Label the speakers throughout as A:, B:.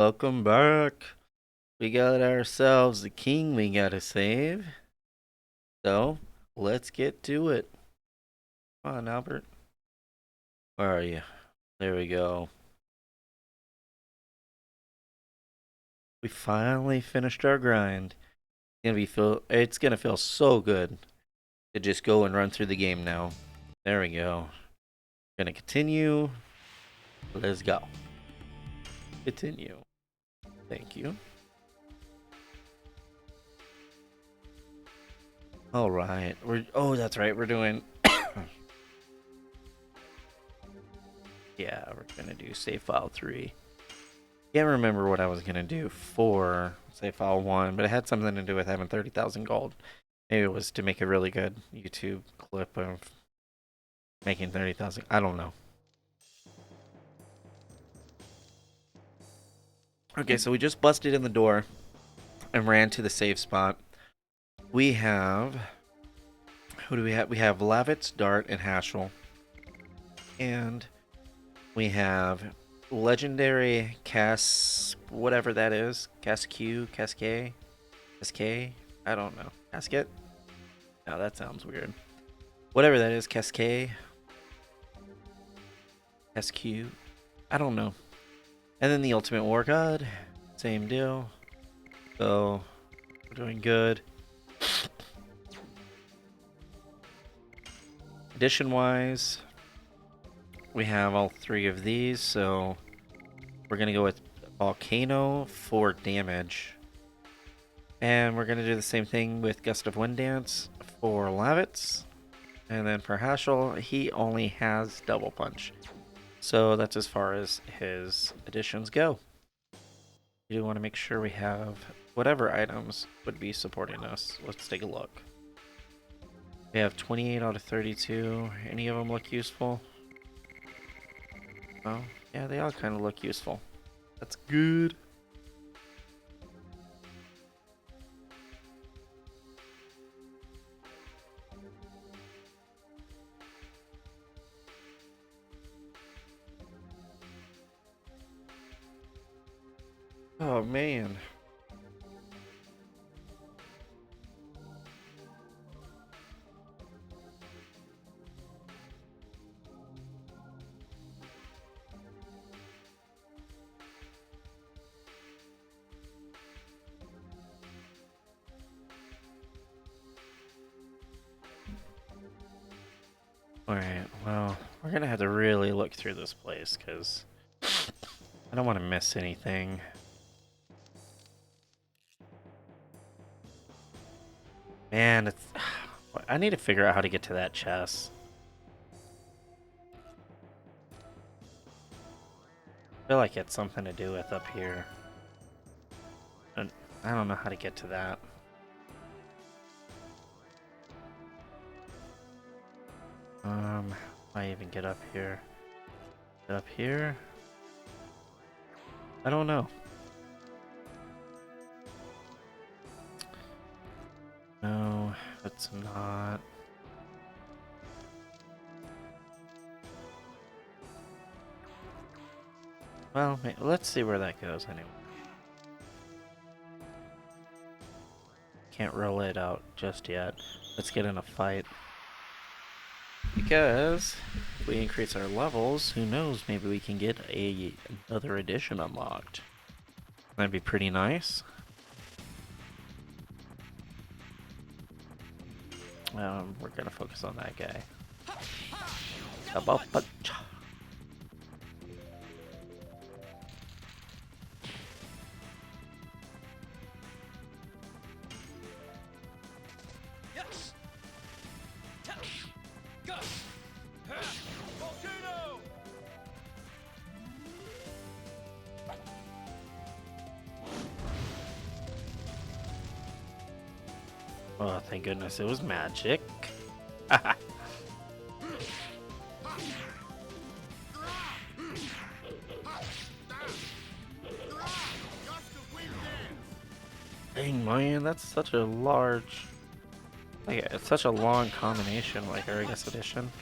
A: Welcome back. We got ourselves a king we gotta save. So, let's get to it. Come on, Albert. Where are you? There we go. We finally finished our grind. It's gonna feel so good to just go and run through the game now. There we go. Gonna continue. Let's go. Continue. Thank you. All right. That's right. We're doing yeah, we're gonna do save file 3. Can't remember what I was gonna do for save file 1, but it had something to do with having 30,000 gold. Maybe it was to make a really good YouTube clip of making 30,000. I don't know. Okay, so we just busted in the door and ran to the save spot. We have who do we have? We have Lavitz, Dart, and Hashel, and we have legendary whatever that is, Cascade. I don't know. Casket? No, that sounds weird. Whatever that is, Cascade. SQ. I don't know. And then the Ultimate War God. Same deal. So, we're doing good. Edition-wise, we have all 3 of these, so we're going to go with Volcano for damage. And we're going to do the same thing with Gust of Wind Dance for Lavitz. And then for Hashel, he only has Double Punch. So that's as far as his additions go. We do want to make sure we have whatever items would be supporting us. Let's take a look. We have 28 out of 32. Any of them look useful? Oh, yeah, they all kind of look useful. That's good. Oh, man. Alright, well, we're gonna have to really look through this place, because I don't want to miss anything. Man, it's... I need to figure out how to get to that chest. I feel like it's something to do with up here. And I don't know how to get to that. I even get up here? Get up here? I don't know. No, it's not. Well, let's see where that goes anyway. Can't roll it out just yet. Let's get in a fight. Because if we increase our levels, who knows, maybe we can get another edition unlocked. That'd be pretty nice. We're gonna focus on that guy. Oh, thank goodness it was magic. Dang, man, that's such a large... Like, it's such a long combination, like Argus Edition.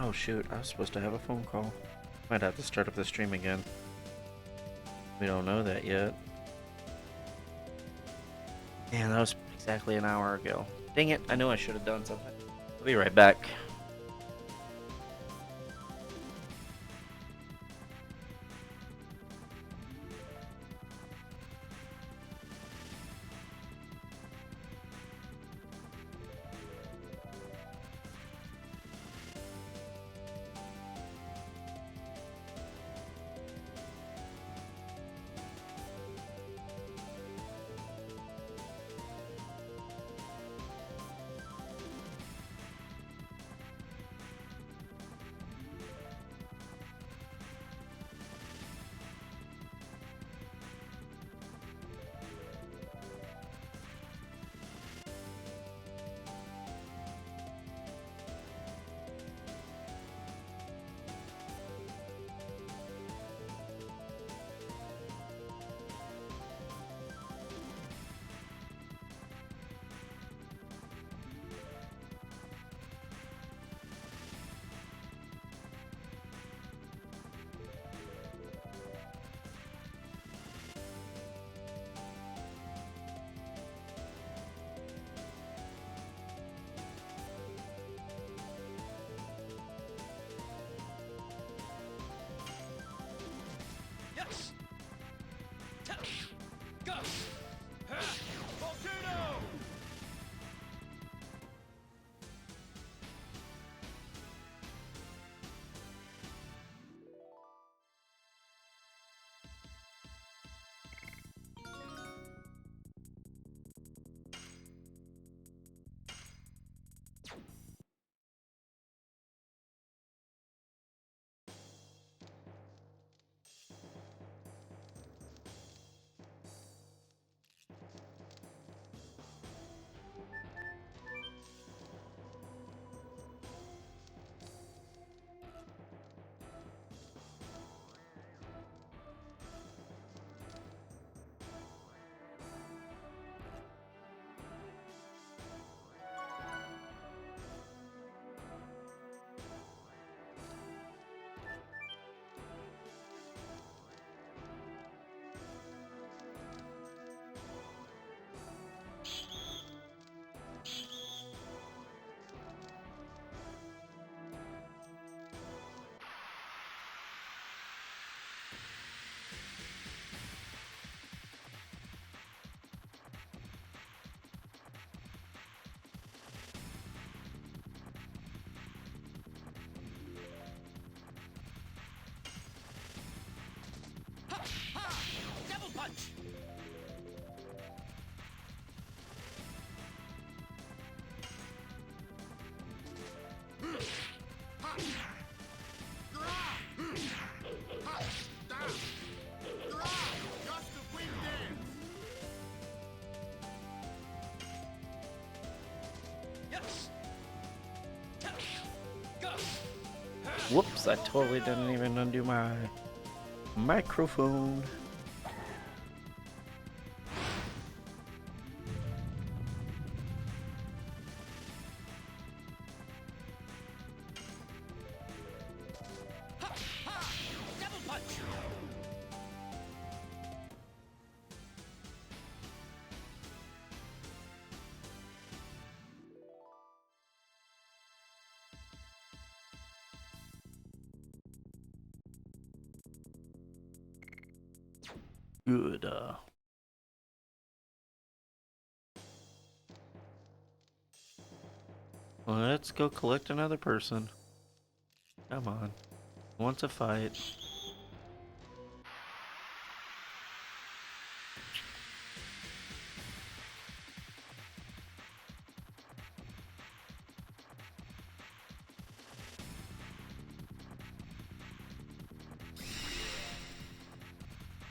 A: Oh shoot, I was supposed to have a phone call. Might have to start up the stream again. We don't know that yet. Man, that was exactly an hour ago. Dang it, I knew I should have done something. I'll be right back. Whoops, I totally didn't even undo my microphone. Good, let's go collect another person. Come on. Want to fight.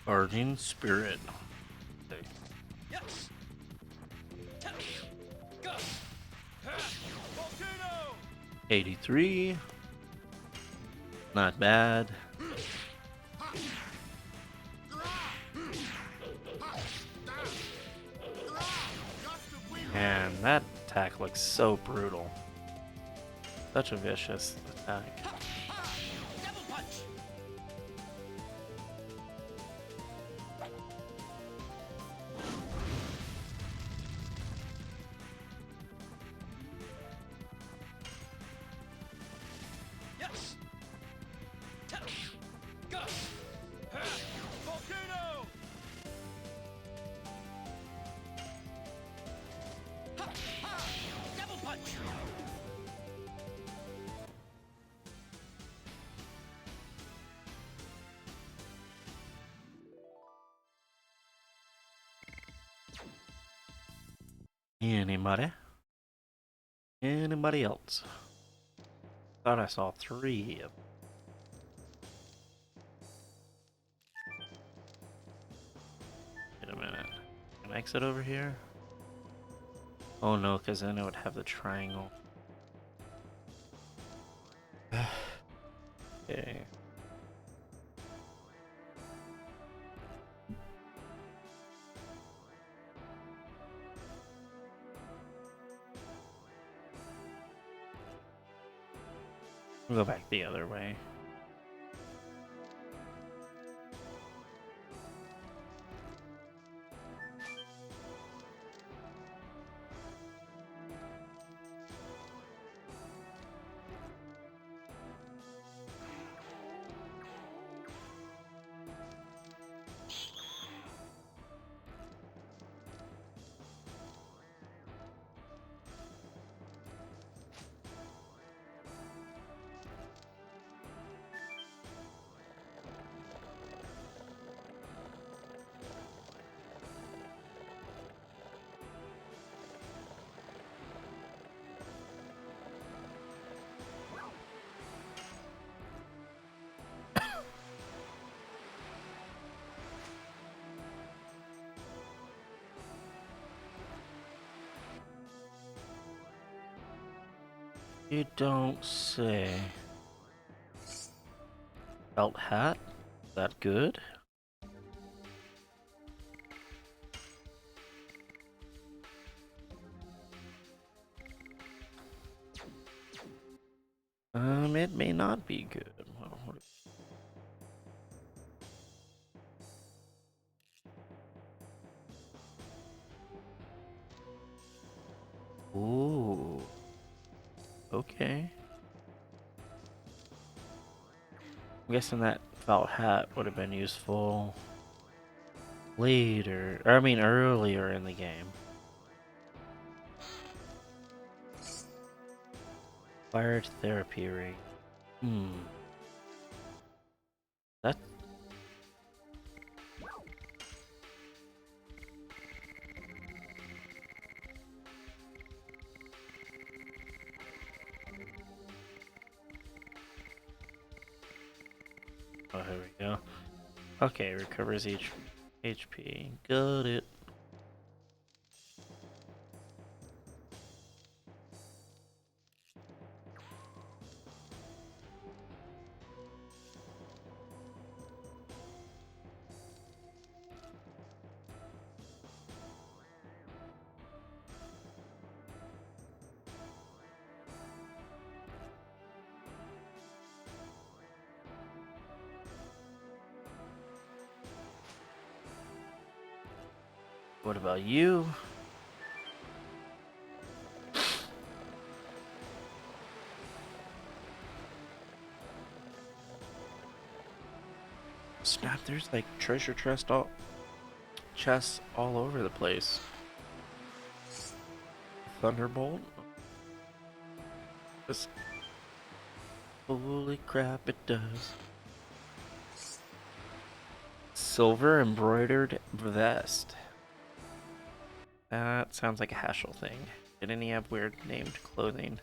A: Guardian Spirit.
B: Yes.
A: 83. Not bad. And that attack looks so brutal. Such a vicious attack.
B: Double punch. Yes. Go. Volcano. Double punch.
A: Anybody? Anybody else? Thought I saw 3 of them. Wait a minute. Can I exit over here? Oh no, because then it would have the triangle. Okay. We'll go back the other way. You don't say. Felt hat? That good? It may not be good. Well, ooh. Okay. I'm guessing that felt hat would have been useful later, or I mean earlier in the game. Fired therapy ring. That. Oh, here we go. Okay, recovers each HP. Got it. What about you? Snap, there's like treasure chests all over the place. Thunderbolt? Just holy crap, it does. Silver embroidered vest. That sounds like a Haschel thing. Didn't he have weird named clothing?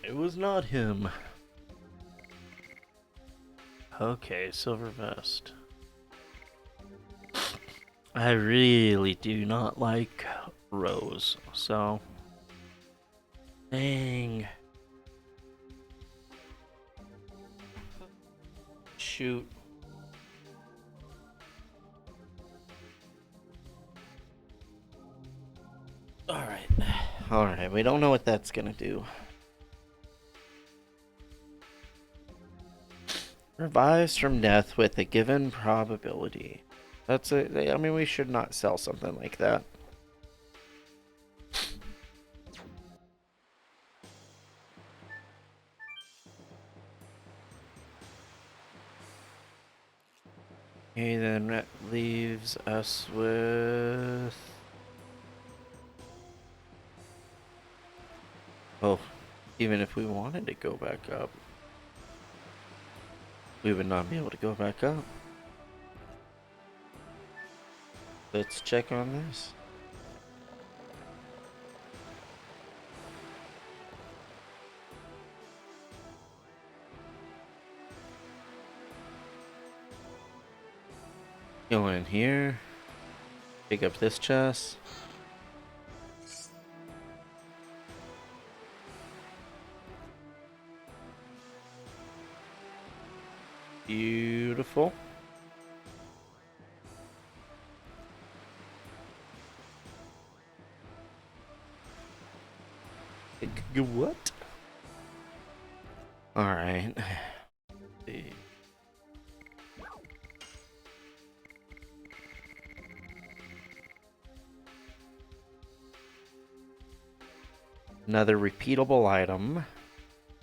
A: It was not him. Okay, silver vest. I really do not like Rose, so... Dang. Shoot. Alright. Alright, we don't know what that's gonna do. Revives from death with a given probability. That's a. I mean, we should not sell something like that. Okay, then that leaves us with. Oh, even if we wanted to go back up, we would not be able to go back up. Let's check on this. Go in here. Pick up this chest. Beautiful. What? Alright. Another repeatable item.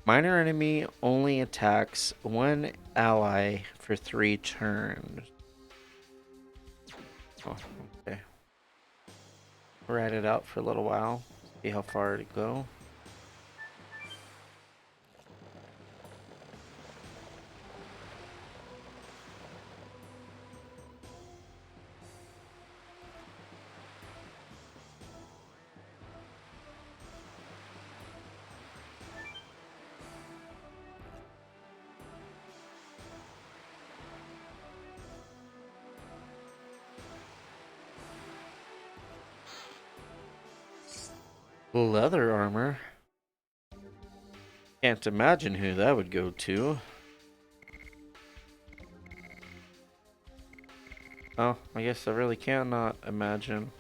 A: Minor enemy only attacks one ally for 3 turns. Oh, okay. Ride it out for a little while. See how far it go. Leather armor. Can't imagine who that would go to. Oh, I guess I really cannot imagine.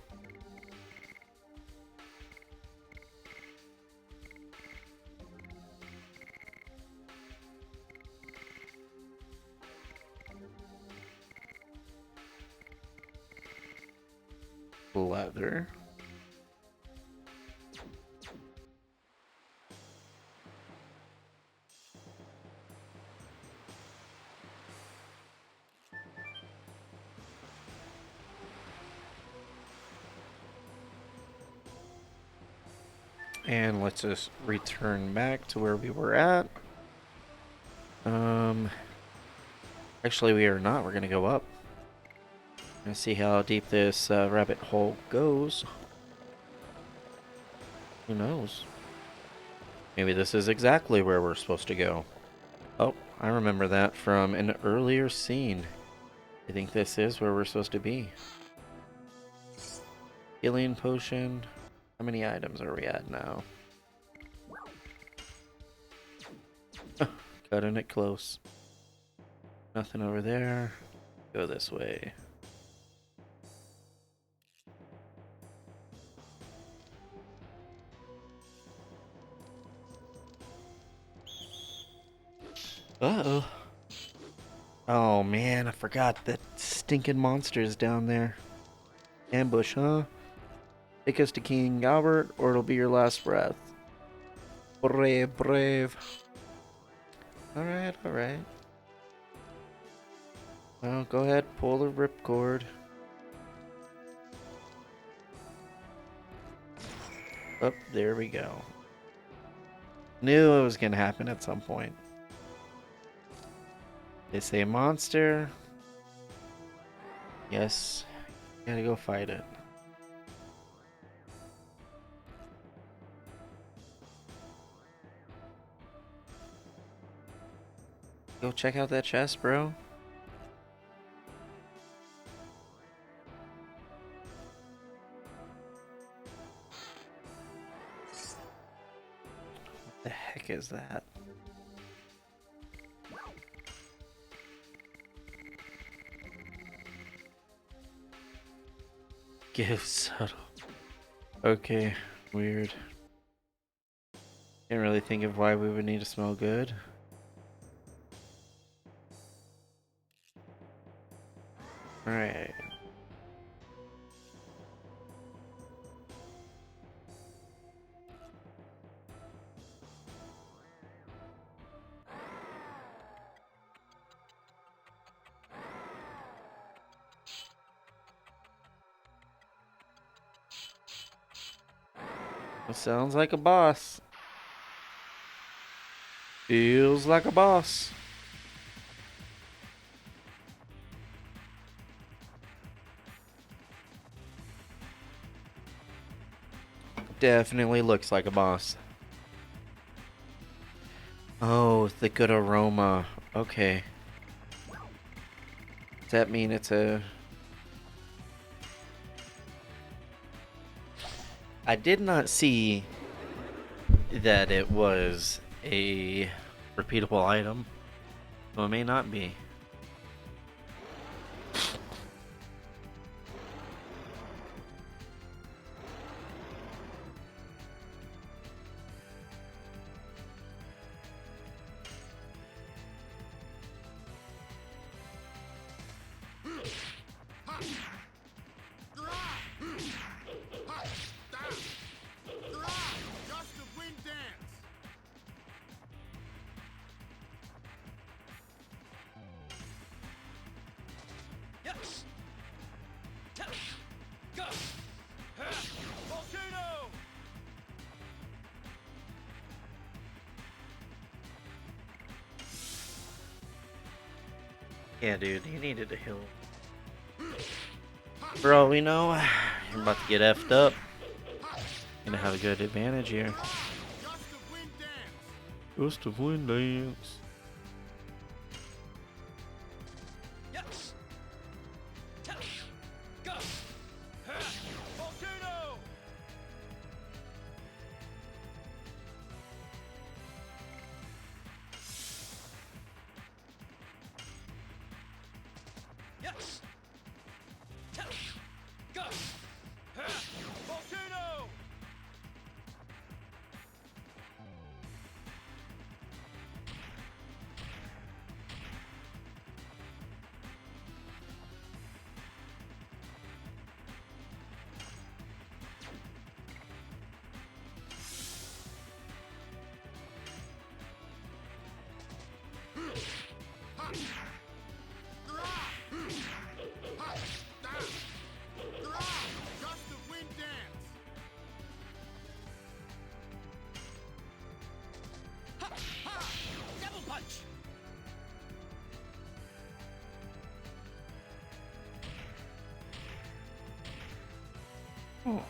A: Leather. And let's just return back to where we were at. Actually, we are not. We're gonna go up. Gonna see how deep this rabbit hole goes. Who knows? Maybe this is exactly where we're supposed to go. Oh, I remember that from an earlier scene. I think this is where we're supposed to be. Healing potion. How many items are we at now? Cutting it close. Nothing over there. Go this way. Uh-oh. Oh man, I forgot that stinking monster's down there. Ambush, huh? Take us to King Albert, or it'll be your last breath. Brave, brave. Alright, alright. Well, go ahead, pull the ripcord. Oh, there we go. Knew it was gonna happen at some point. They say monster. Yes, gotta go fight it. Go check out that chest, bro. What the heck is that? Give subtle. Okay, weird. Can't really think of why we would need to smell good. Alright. It sounds like a boss. Feels like a boss. Definitely looks like a boss. Oh, the good aroma. Okay. Does that mean it's a... I did not see that it was a repeatable item. So it may not be.
B: Just a wind dance. Yes. Go. Volcano.
A: Yeah, dude, you needed a heal. For all we know, you're about to get effed up. Gonna have a good advantage here.
B: Just a wind dance.
A: Just a wind dance.
B: Yes. Go. Volcano. Yes. Go. Volcano. Just a wind dance. Double punch.
A: Oh.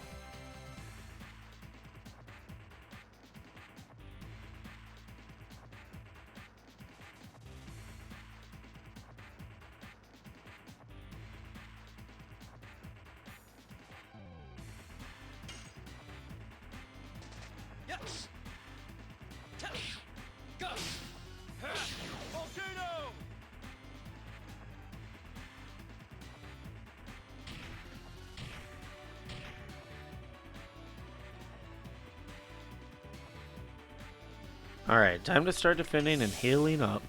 B: Yes. Go. Volcano.
A: Alright, time to start defending and healing up.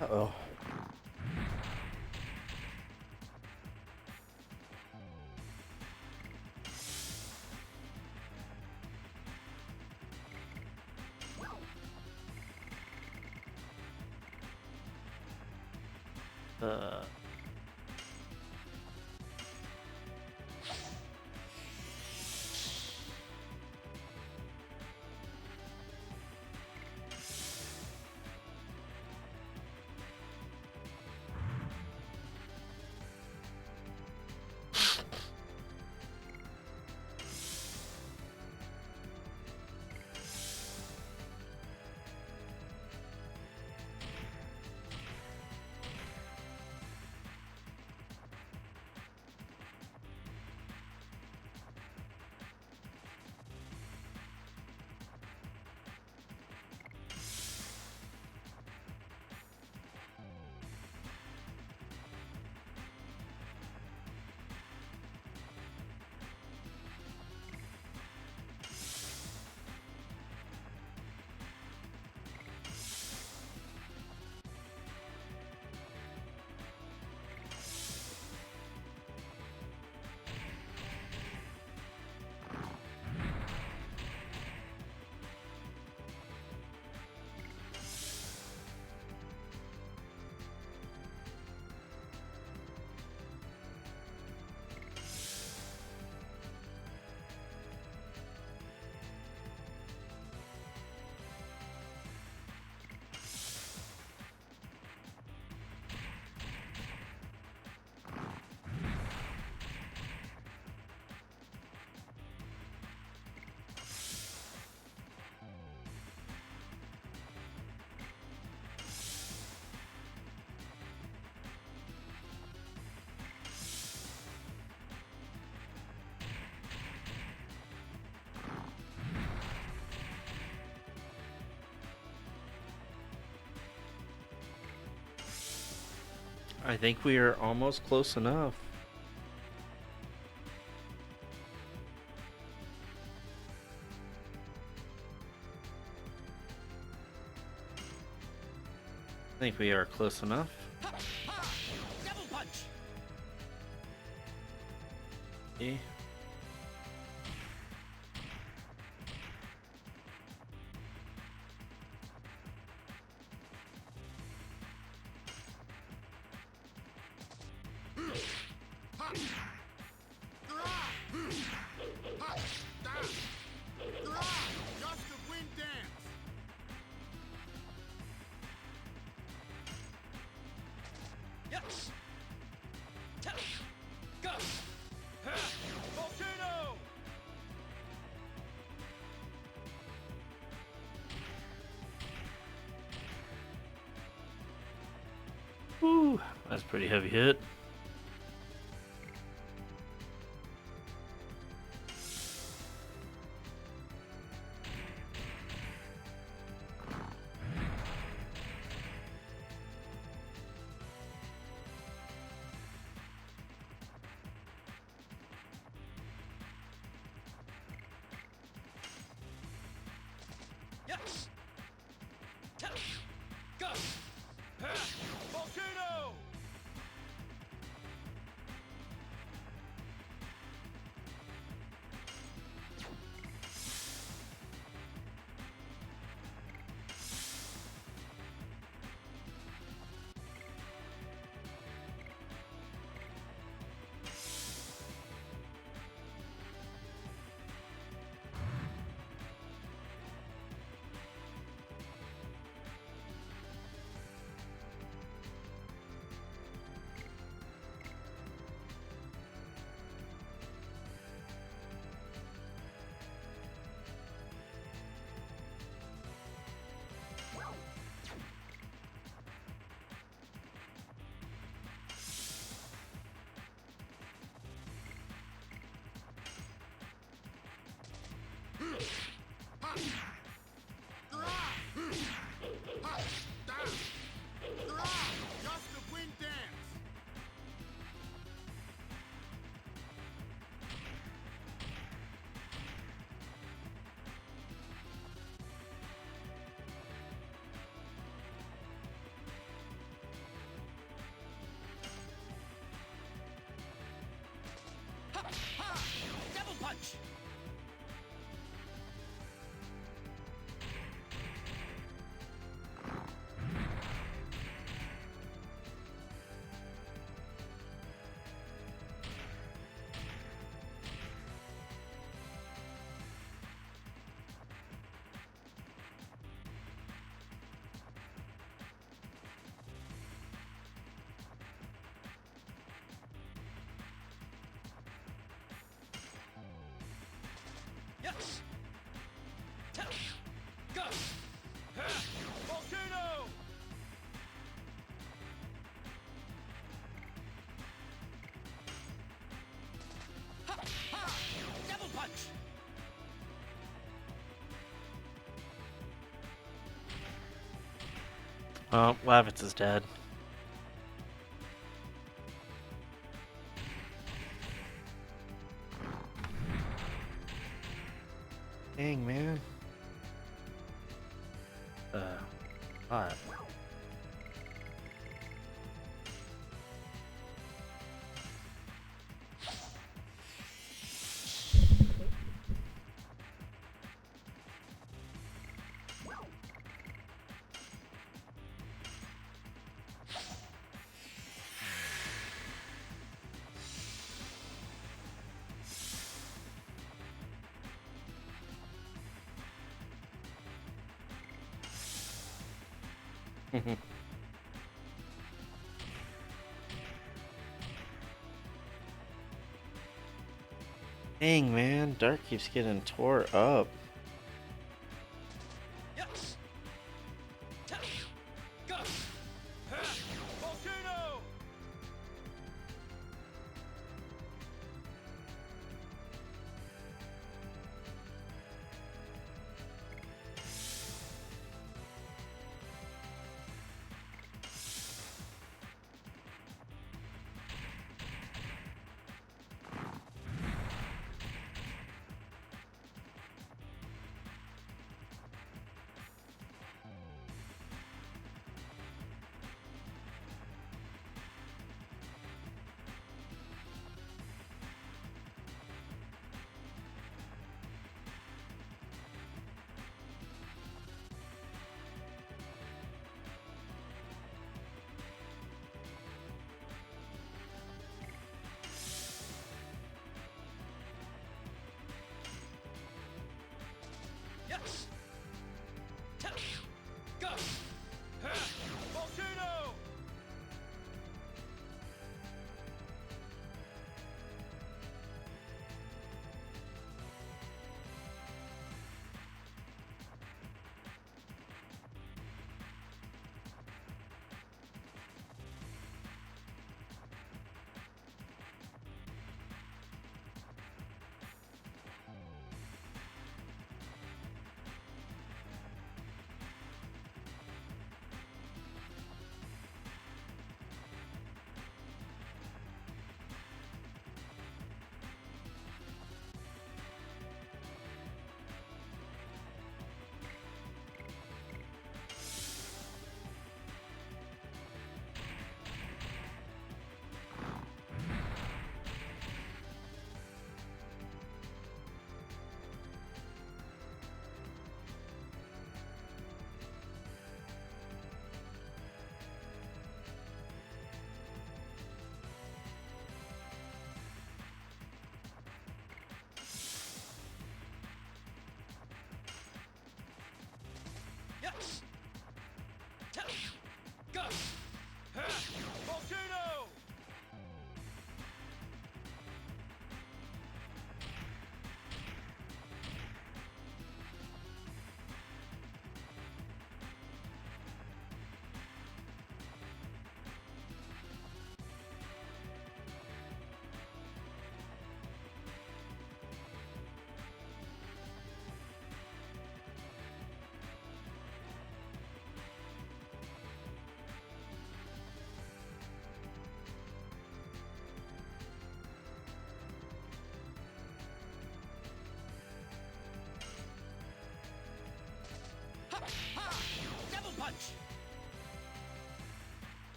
A: Uh-oh. Uh. I think we are almost close enough. I think we are close enough.
B: Ha! Ha! Double punch.
A: Yeah.
B: Ha! Grah! Ha! Da! Grah! Gust of wind dance. Yes. Go. Volcano.
A: Woo, that's a pretty heavy hit.
B: Yes. Go. Volcano. Yes. Go. Volcano. Ha! Ha! Double punch.
A: Oh, Lavitz is dead. Dang, man. 5. Dang, man. Dark keeps getting tore up.
B: Yes. Go. Volcano. Yes. Go. Volcano. Yes. Go. Volcano.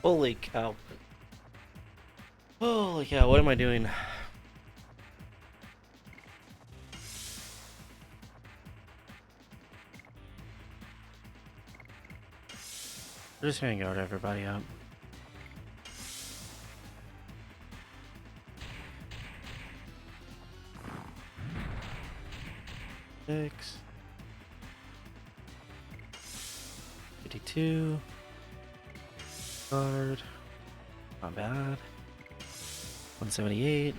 A: Holy cow. Holy cow, what am I doing? We're just gonna guard everybody up. Six. 52. Guard. Not bad. 178.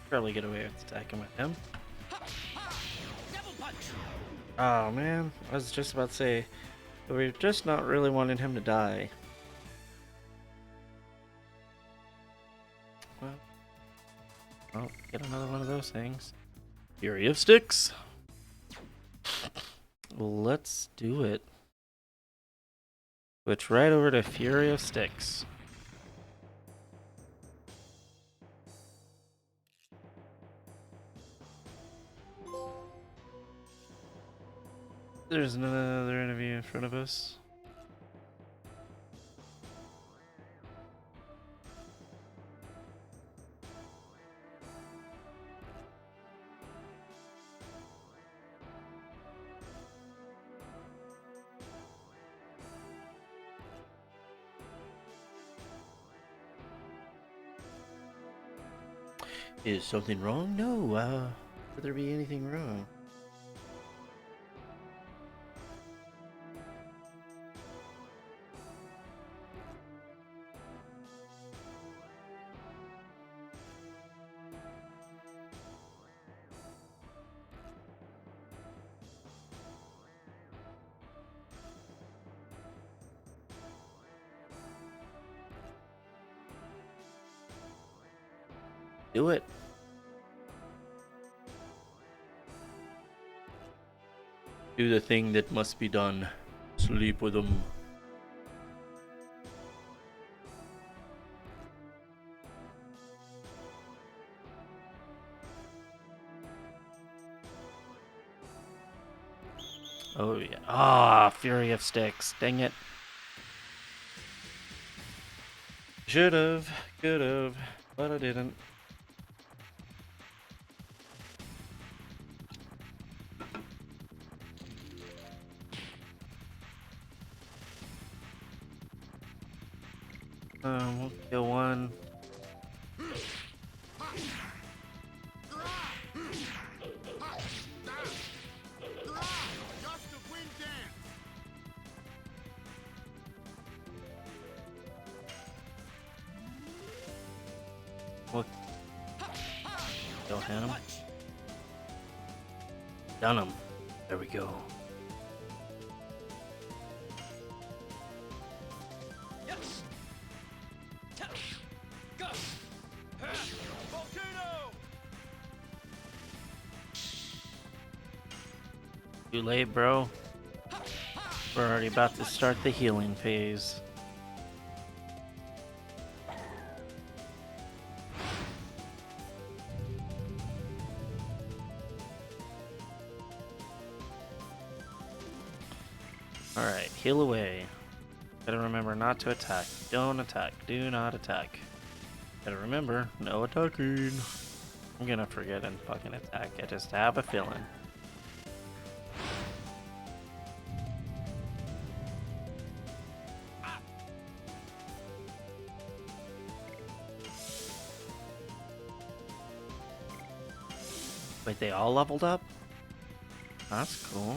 A: Probably get away with attacking with him.
B: Double punch.
A: Oh man, I was just about to say, we're just not really wanting him to die. Well, oh, get another one of those things. Fury of Sticks. Let's do it. Switch right over to Fury of Sticks. There's another interview in front of us. Is something wrong? No, could there be anything wrong? Do it. Do the thing that must be done. Sleep with them. Oh yeah. Ah, Fury of Sticks. Dang it. Should've, could've, but I didn't. We'll kill one. We'll kill him. Done him. There we go.
B: Yes. Go. Volcano.
A: Too late, bro. We're already about to start the healing phase. Alright, heal away. Gotta remember not to attack. Don't attack. Do not attack. Gotta remember, no attacking. I'm gonna forget and fucking attack. I just have a feeling. Wait, they all leveled up? That's cool.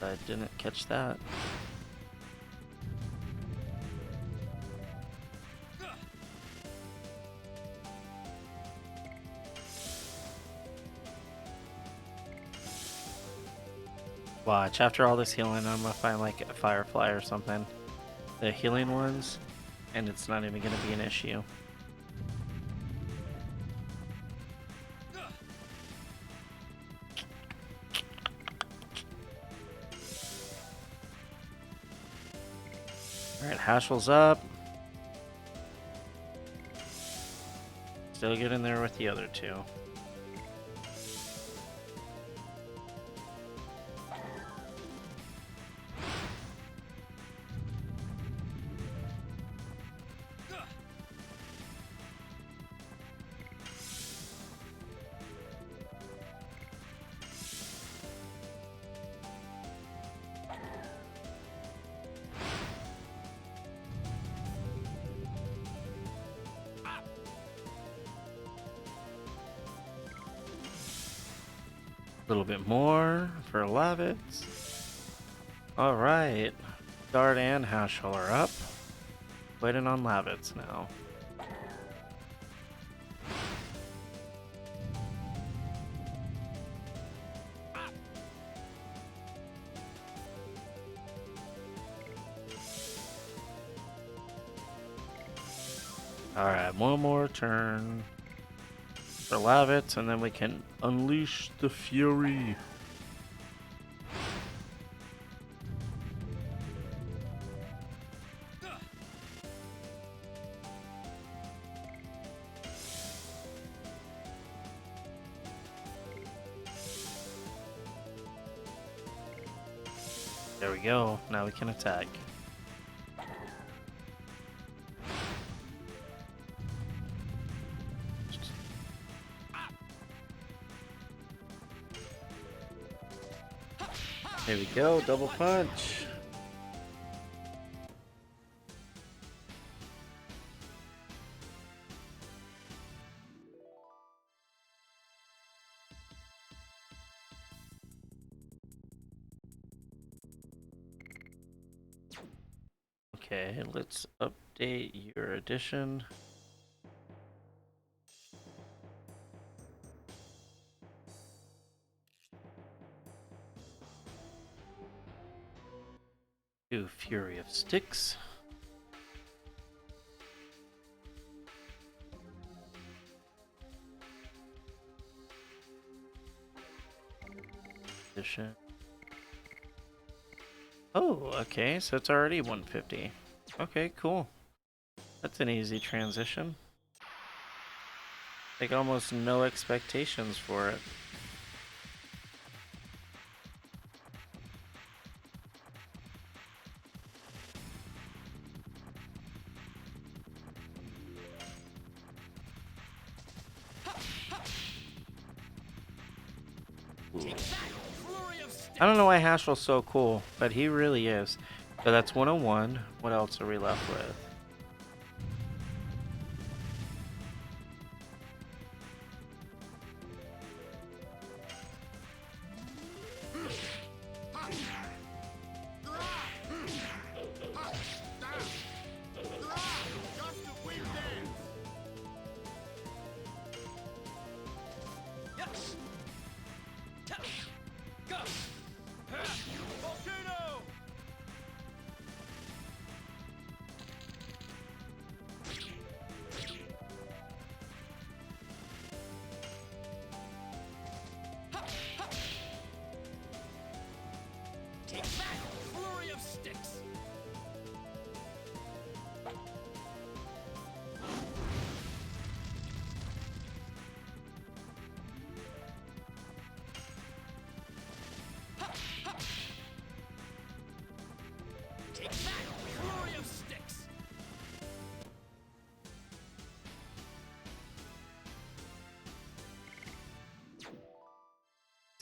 A: I didn't catch that. Watch, after all this healing, I'm gonna find like a firefly or something. The healing ones, and it's not even gonna be an issue. Alright, Hashel's up. Still get in there with the other two. A little bit more for Lavitz. Alright. Guard and Hashel are up. Waiting on Lavitz now. Alright, one more turn for Lavitz, and then we can unleash the fury. There we go. Now we can attack. There we go. Double punch. Okay, let's update your edition. Do Fury of Sticks. Edition. Oh, okay, so it's already 150. Okay, cool. That's an easy transition. Like almost no expectations for it. I don't know why Hashel's so cool, but he really is. So that's 101. What else are we left with?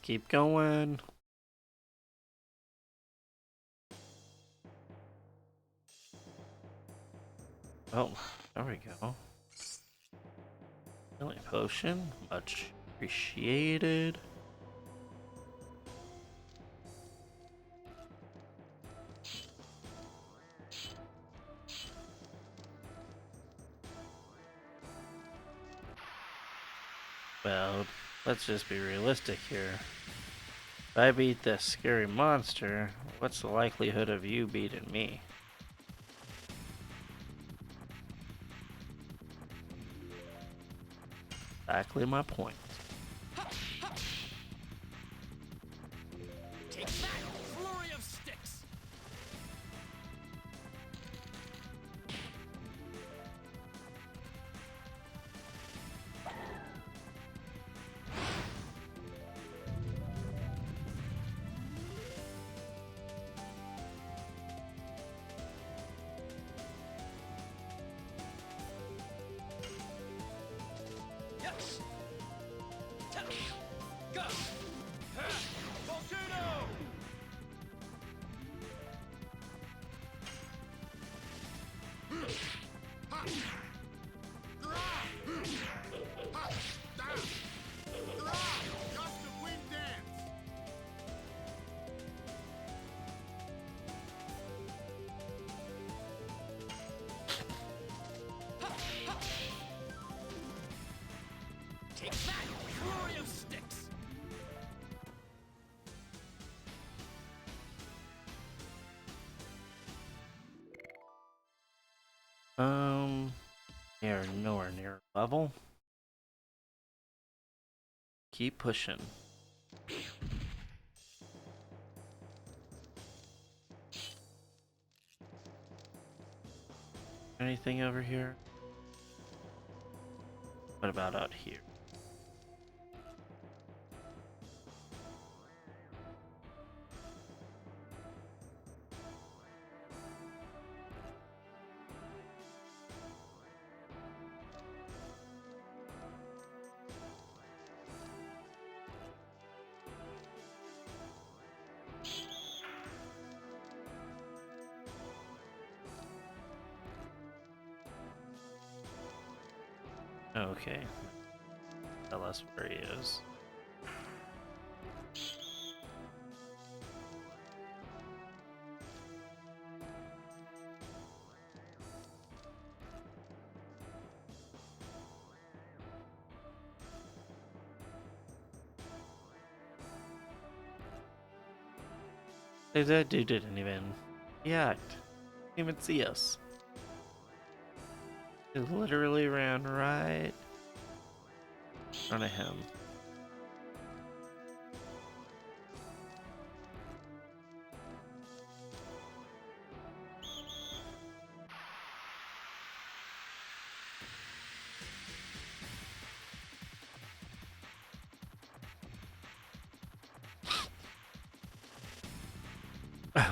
A: Keep going. Oh, there we go. Healing potion, much appreciated. Well, let's just be realistic here. If I beat this scary monster, what's the likelihood of you beating me? Exactly my point.
B: Take that! Flurry of sticks! Yes! Go! Volcano! Take that! Flurry of sticks!
A: You're nowhere near level. Keep pushing. Anything over here? What about out here? Okay. Tell us where he is. That dude didn't even react. Didn't even see us. He literally ran right in front of him.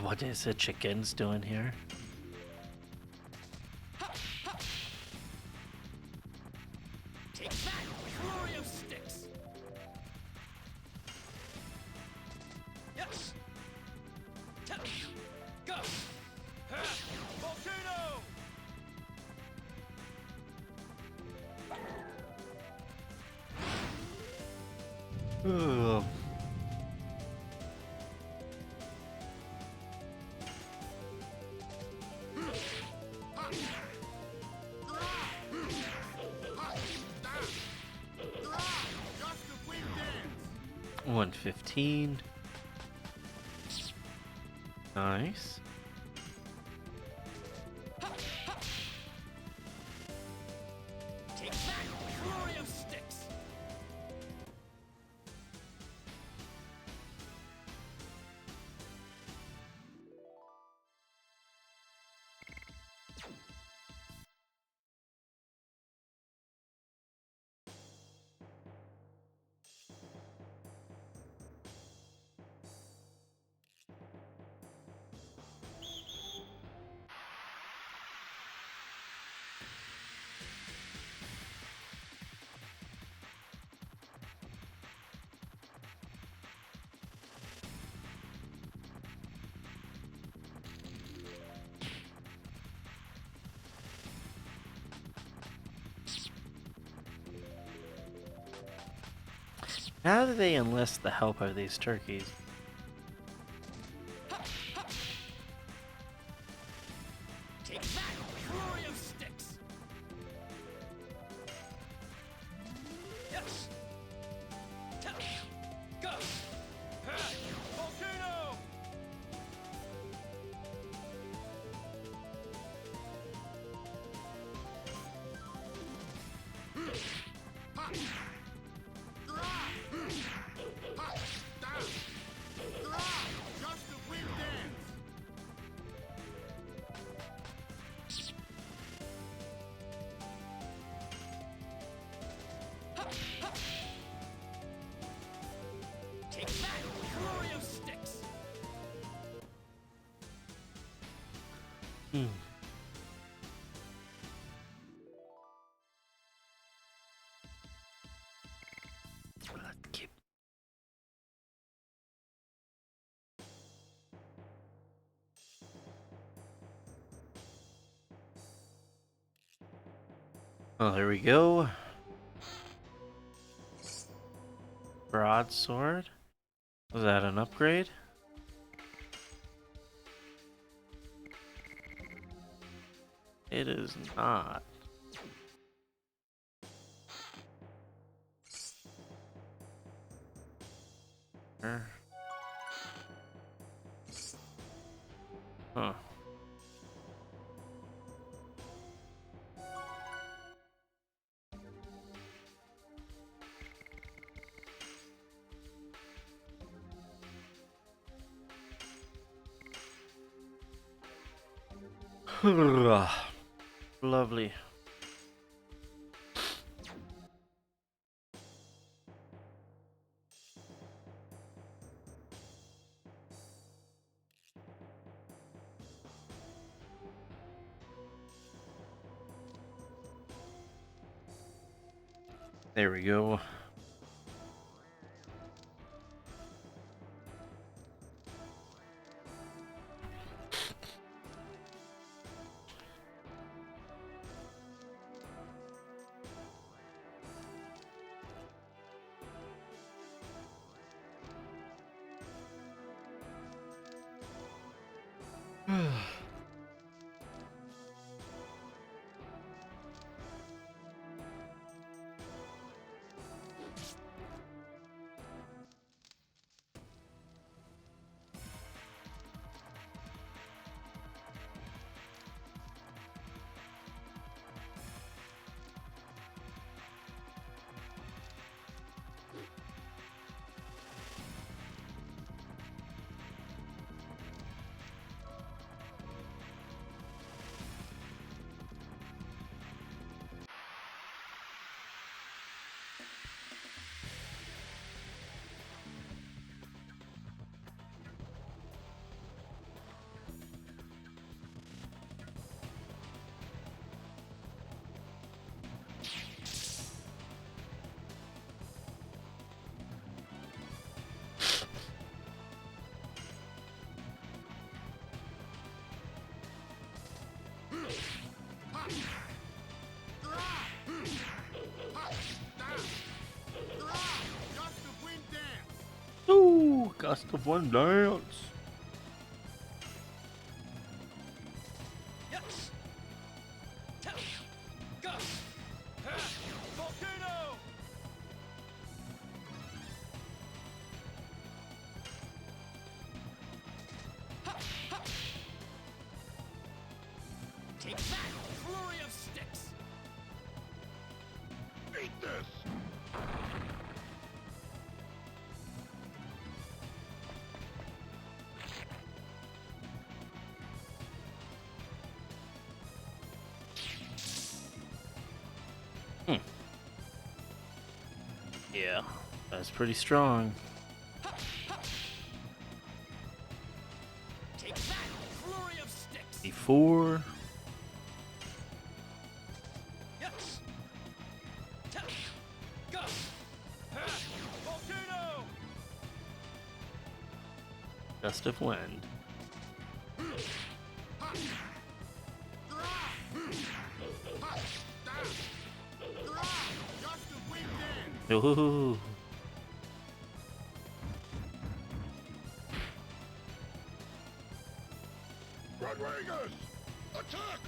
A: What is the chickens doing here?
B: Take that! Flurry of sticks! Yes! Go! Volcano!
A: Ugh.
B: Just a quick dance!
A: 115. Nice.
B: Take that! Flurry of sticks!
A: How do they enlist the help of these turkeys?
B: Take that! Flurry of sticks! Yes!
A: Keep. Oh, there we go. Broadsword. Was that an upgrade? It is not. Huh. Lovely. There we go. Ooh, gust of wind dance.
B: Yes. Go. Volcano. Take that, flurry of sticks. Eat this.
A: Yeah, that's pretty strong.
B: Take that, flurry of sticks.
A: D4.
B: Yes. Go. Volcano.
A: Gust of wind. Ooh.
B: Rodriguez, attack!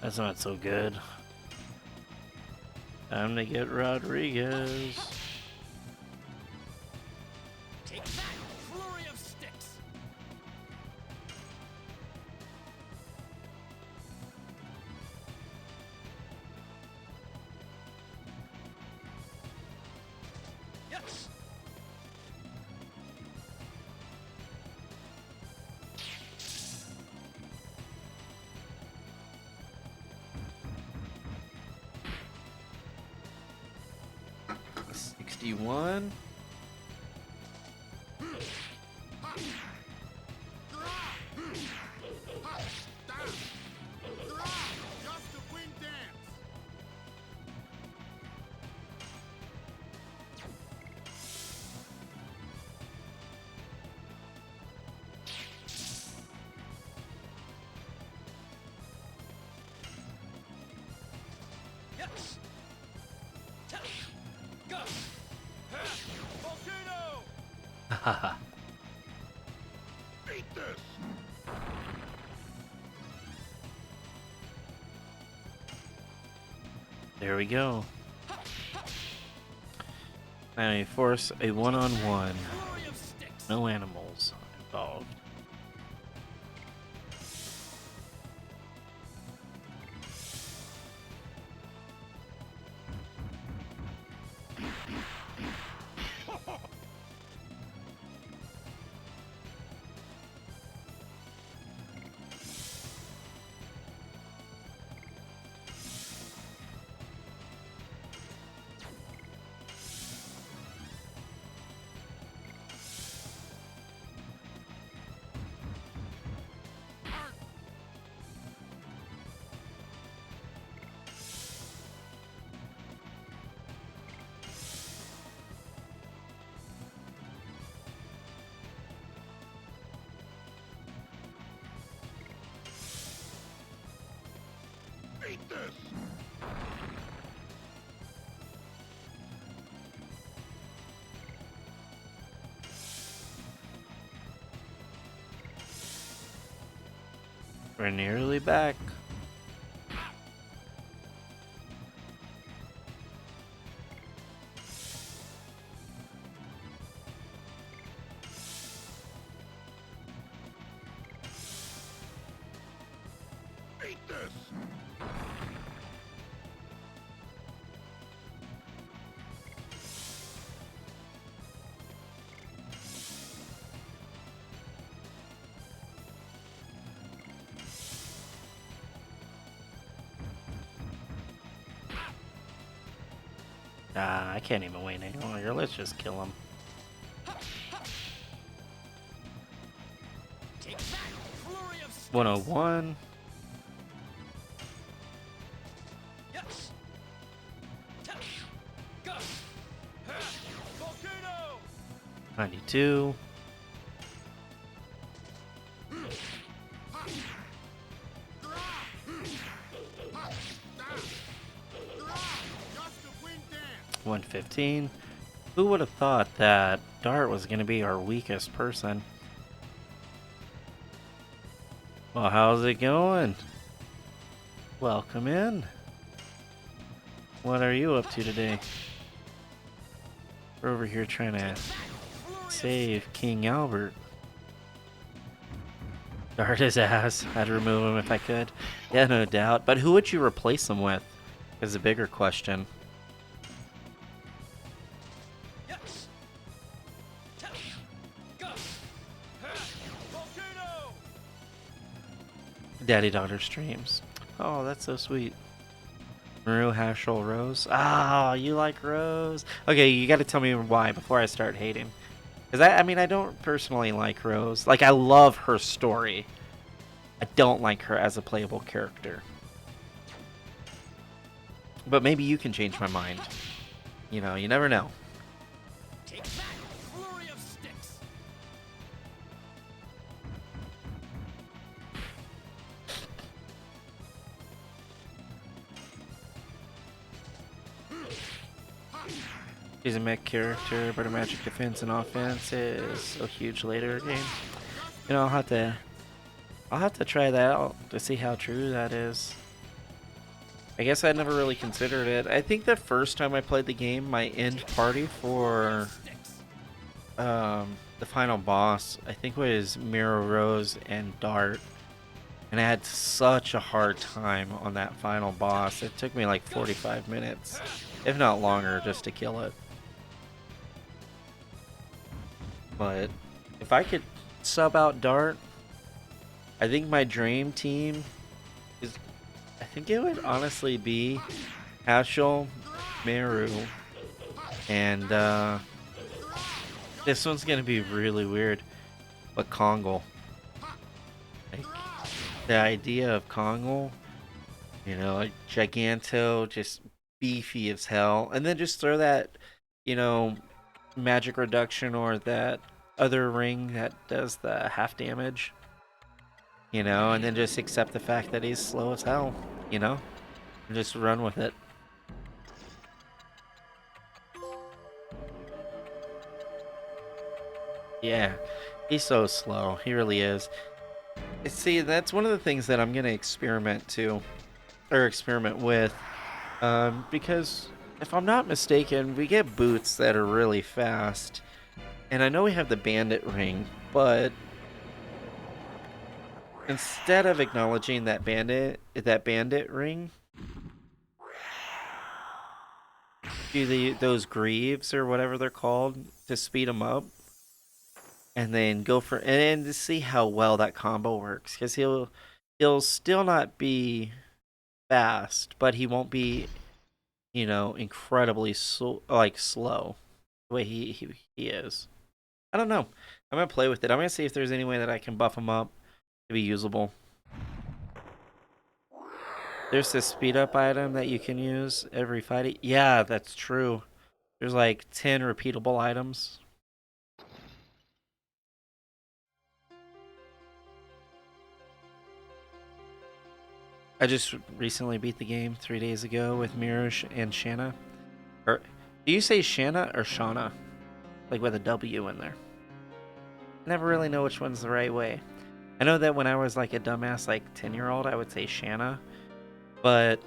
A: That's not so good. Time to get Rodriguez.
B: Take that, flurry of sticks. Yes.
A: $61.
B: Yes. Go. Volcano.
A: Haha.
B: Beat this.
A: There we go. I force a one-on-one.
B: Flurry of sticks.
A: No animals involved.
B: Beat this.
A: We're nearly back.
B: Beat this.
A: I can't even wait any longer. Let's just kill him.
B: Take that. Flurry of sticks.
A: 101.
B: Yes. Go. Volcano.
A: 92.
B: Just a wind dance.
A: 115. Who would have thought that Dart was going to be our weakest person? Well, how's it going? Welcome in. What are you up to today? We're over here trying to save King Albert. Dart his ass. I'd remove him if I could. Yeah, no doubt. But who would you replace him with? Is a bigger question.
B: Yes. Go. Volcano.
A: Daddy-daughter streams. Oh, that's so sweet. Maru, Hashel, Rose. Ah, you like Rose. Okay, you gotta tell me why before I start hating. Because I mean, I don't personally like Rose. Like, I love her story. I don't like her as a playable character. But maybe you can change my mind. You know, you never know.
B: Take that. Flurry of sticks.
A: She's a mech character, but her magic defense and offense is so huge later in the game. You know, I'll have to try that out to see how true that is. I guess I never really considered it. I think the first time I played the game, my end party for the final boss, I think was Mirror Rose and Dart. And I had such a hard time on that final boss. It took me like 45 minutes, if not longer, just to kill it. But if I could sub out Dart, I think my dream team is, I think it would honestly be Hashel, Meru, and this one's gonna be really weird, but Kongal. Like, the idea of Kongal, you know, like Giganto, just beefy as hell, and then just throw that, you know, magic reduction or that other ring that does the half damage, you know, and then just accept the fact that he's slow as hell, you know, and just run with it. Yeah, he's so slow. He really is. See, that's one of the things that I'm gonna experiment to, or experiment with, because if I'm not mistaken, we get boots that are really fast, and I know we have the bandit ring, but instead of acknowledging that bandit ring, do those greaves or whatever they're called to speed them up, and then go for and to see how well that combo works, because he'll still not be fast, but he won't be incredibly slow the way he is. I don't know. I'm gonna play with it. I'm gonna see if there's any way that I can buff him up to be usable. There's this speed up item that you can use every fight. Yeah, that's true. There's like 10 repeatable items. I just recently beat the game 3 days ago with Mirage and Shanna. Or do you say Shanna or Shauna? Like with a W in there. I never really know which one's the right way. I know that when I was like a dumbass, like 10-year-old, I would say Shanna. But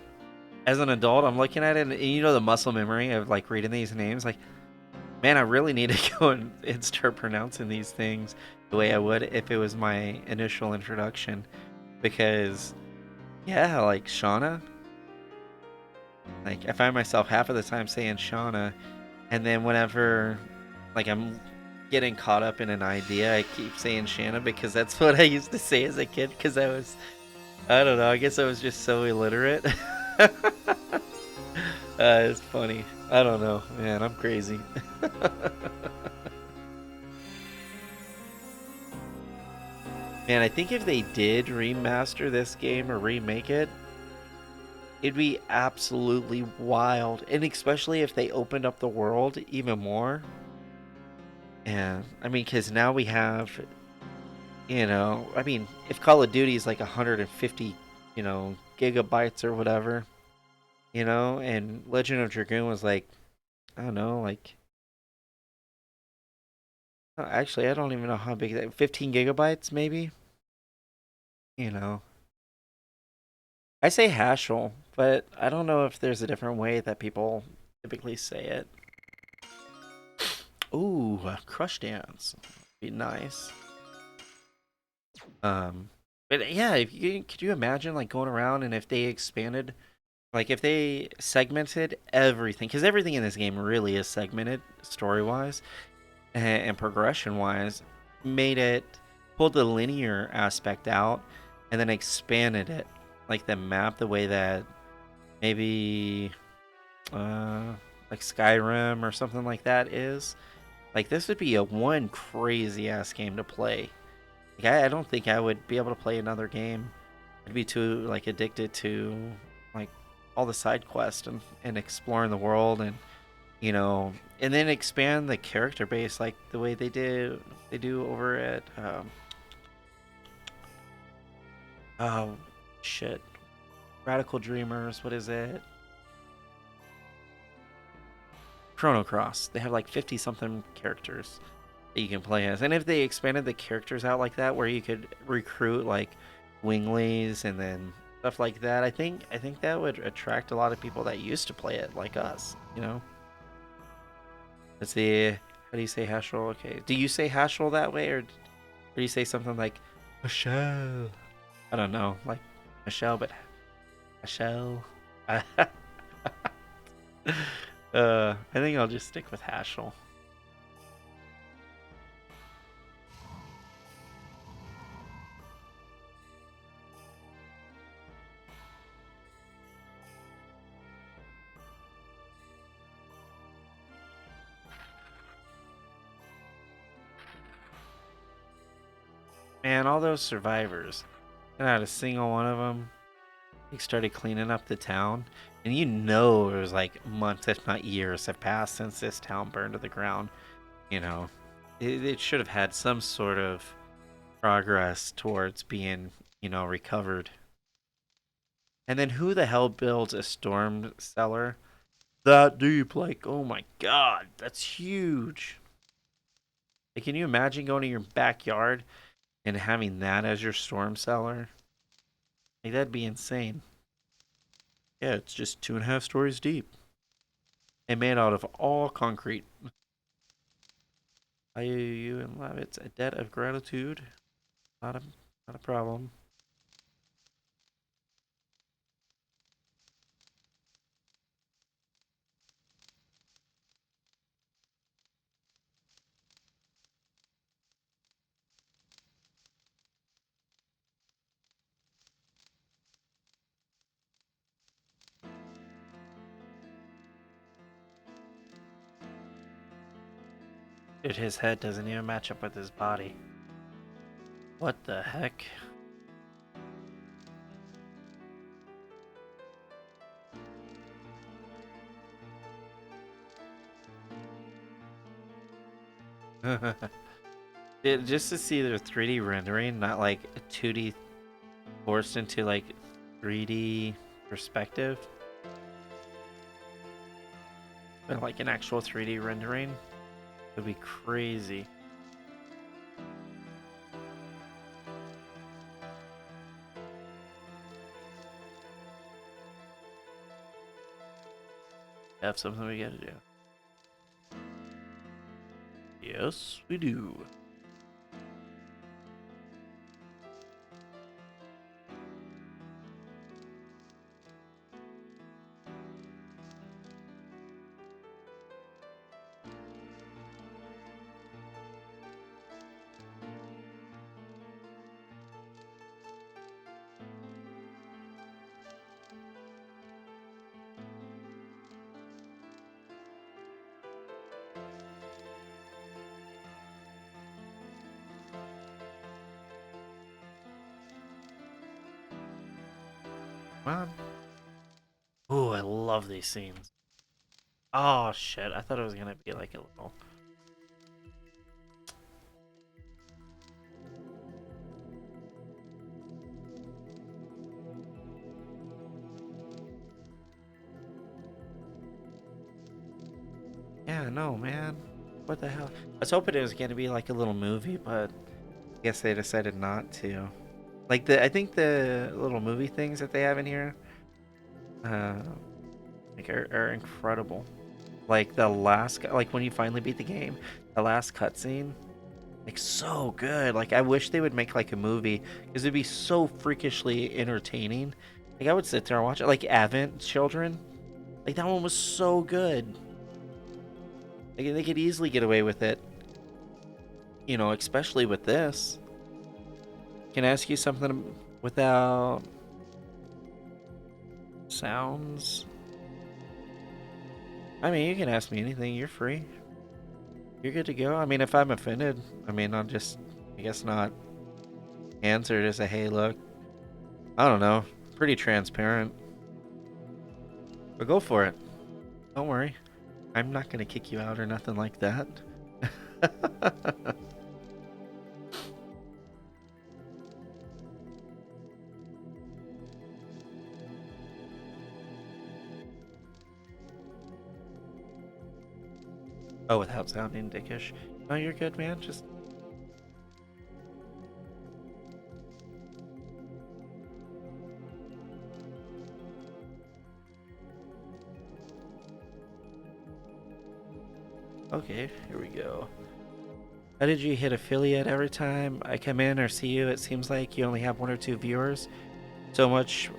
A: as an adult, I'm looking at it, and the muscle memory of like reading these names. Like, man, I really need to go and start pronouncing these things the way I would if it was my initial introduction. Because, yeah, like Shauna, like I find myself half of the time saying Shauna, and then whenever like I'm getting caught up in an idea, I keep saying Shanna because that's what I used to say as a kid. Because I don't know, I guess I was just so illiterate. It's funny. I don't know, man. I'm crazy. Man, I think if they did remaster this game or remake it, it'd be absolutely wild. And especially if they opened up the world even more. And I mean, because now we have, I mean, if Call of Duty is like 150, gigabytes or whatever, and Legend of Dragoon was like, I don't know, like, actually, I don't even know how big that, 15 gigabytes maybe? You know, I say Haschel, but I don't know if there's a different way that people typically say it. Ooh, Crush Dance. Be nice. Um, but yeah, could you imagine like going around and if they expanded, like if they segmented everything, because everything in this game really is segmented story wise and progression wise, made it pulled the linear aspect out and then expanded it, like the map, the way that maybe uh like Skyrim or something like that is. Like this would be a one crazy ass game to play. Like I don't think I would be able to play another game. I'd be too like addicted to like all the side quests and exploring the world and then expand the character base like the way they do over at oh shit, Radical Dreamers, what is it, Chrono Cross. They have like 50 something characters that you can play as. And if they expanded the characters out like that, where you could recruit like winglies and then stuff like that, I think that would attract a lot of people that used to play it, like us. Let's see. How do you say Haschel? Okay. Do you say Haschel that way, or do you say something like Michelle? I don't know, like Michelle, but Michelle. I think I'll just stick with Haschel. Man, all those survivors. Not a single one of them. They started cleaning up the town, and it was like months, if not years, have passed since this town burned to the ground. You know, it should have had some sort of progress towards being, recovered. And then who the hell builds a storm cellar that deep? Like, oh my god, that's huge. Like, can you imagine going to your backyard and having that as your storm cellar? Like, that'd be insane. Yeah, it's just 2.5 stories deep and made out of all concrete. I owe you and love it's a debt of gratitude. Not a not a problem. Dude, his head doesn't even match up with his body. What the heck? Just to see their 3D rendering, not like a 2D forced into like 3D perspective, but like an actual 3D rendering would be crazy. Have something we gotta do. Yes, we do. Come on. Ooh, I love these scenes. Oh shit, I thought it was gonna be like a little. Yeah, no, man. What the hell? I was hoping it was gonna be like a little movie, but I guess they decided not to. Like I think the little movie things that they have in here, uh, like are incredible. Like the last, like when you finally beat the game, the last cutscene, like so good. Like I wish they would make like a movie because it'd be so freakishly entertaining. Like I would sit there and watch it. Like Advent Children, like that one was so good. Like they could easily get away with it, you know, especially with this. Can I ask you something without sounds? I mean, you can ask me anything. You're free. You're good to go. I mean, if I'm offended, I mean, I'll just, I guess not answer. Just say, hey, look, I don't know. Pretty transparent. But go for it. Don't worry. I'm not going to kick you out or nothing like that. Oh, without sounding dickish. No, you're good, man. Just. Okay, here we go. How did you hit affiliate every time I come in or see you? It seems like you only have 1 or 2 viewers. So much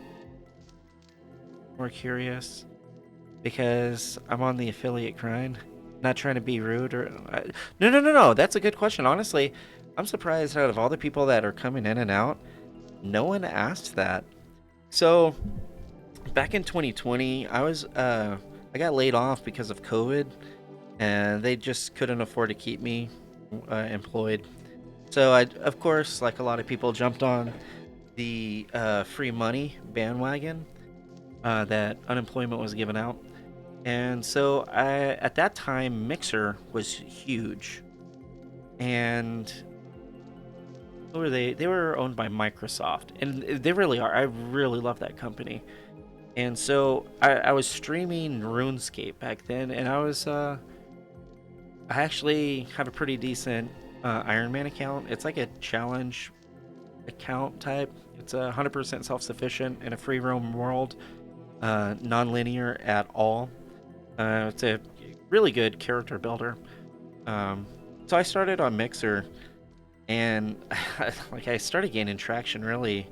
A: more curious because I'm on the affiliate grind. Not trying to be rude or no, no, no, no. That's a good question. Honestly, I'm surprised out of all the people that are coming in and out, no one asked that. So back in 2020, I got laid off because of COVID, and they just couldn't afford to keep me employed. So I, of course, like a lot of people, jumped on the free money bandwagon that unemployment was given out. And so at that time, Mixer was huge. And who were they? They were owned by Microsoft. And they really are. I really love that company. And so I was streaming RuneScape back then. And I actually have a pretty decent Iron Man account. It's like a challenge account type. It's 100% self-sufficient in a free roam world, non-linear at all. It's a really good character builder. Um, so I started on Mixer, and like I started gaining traction really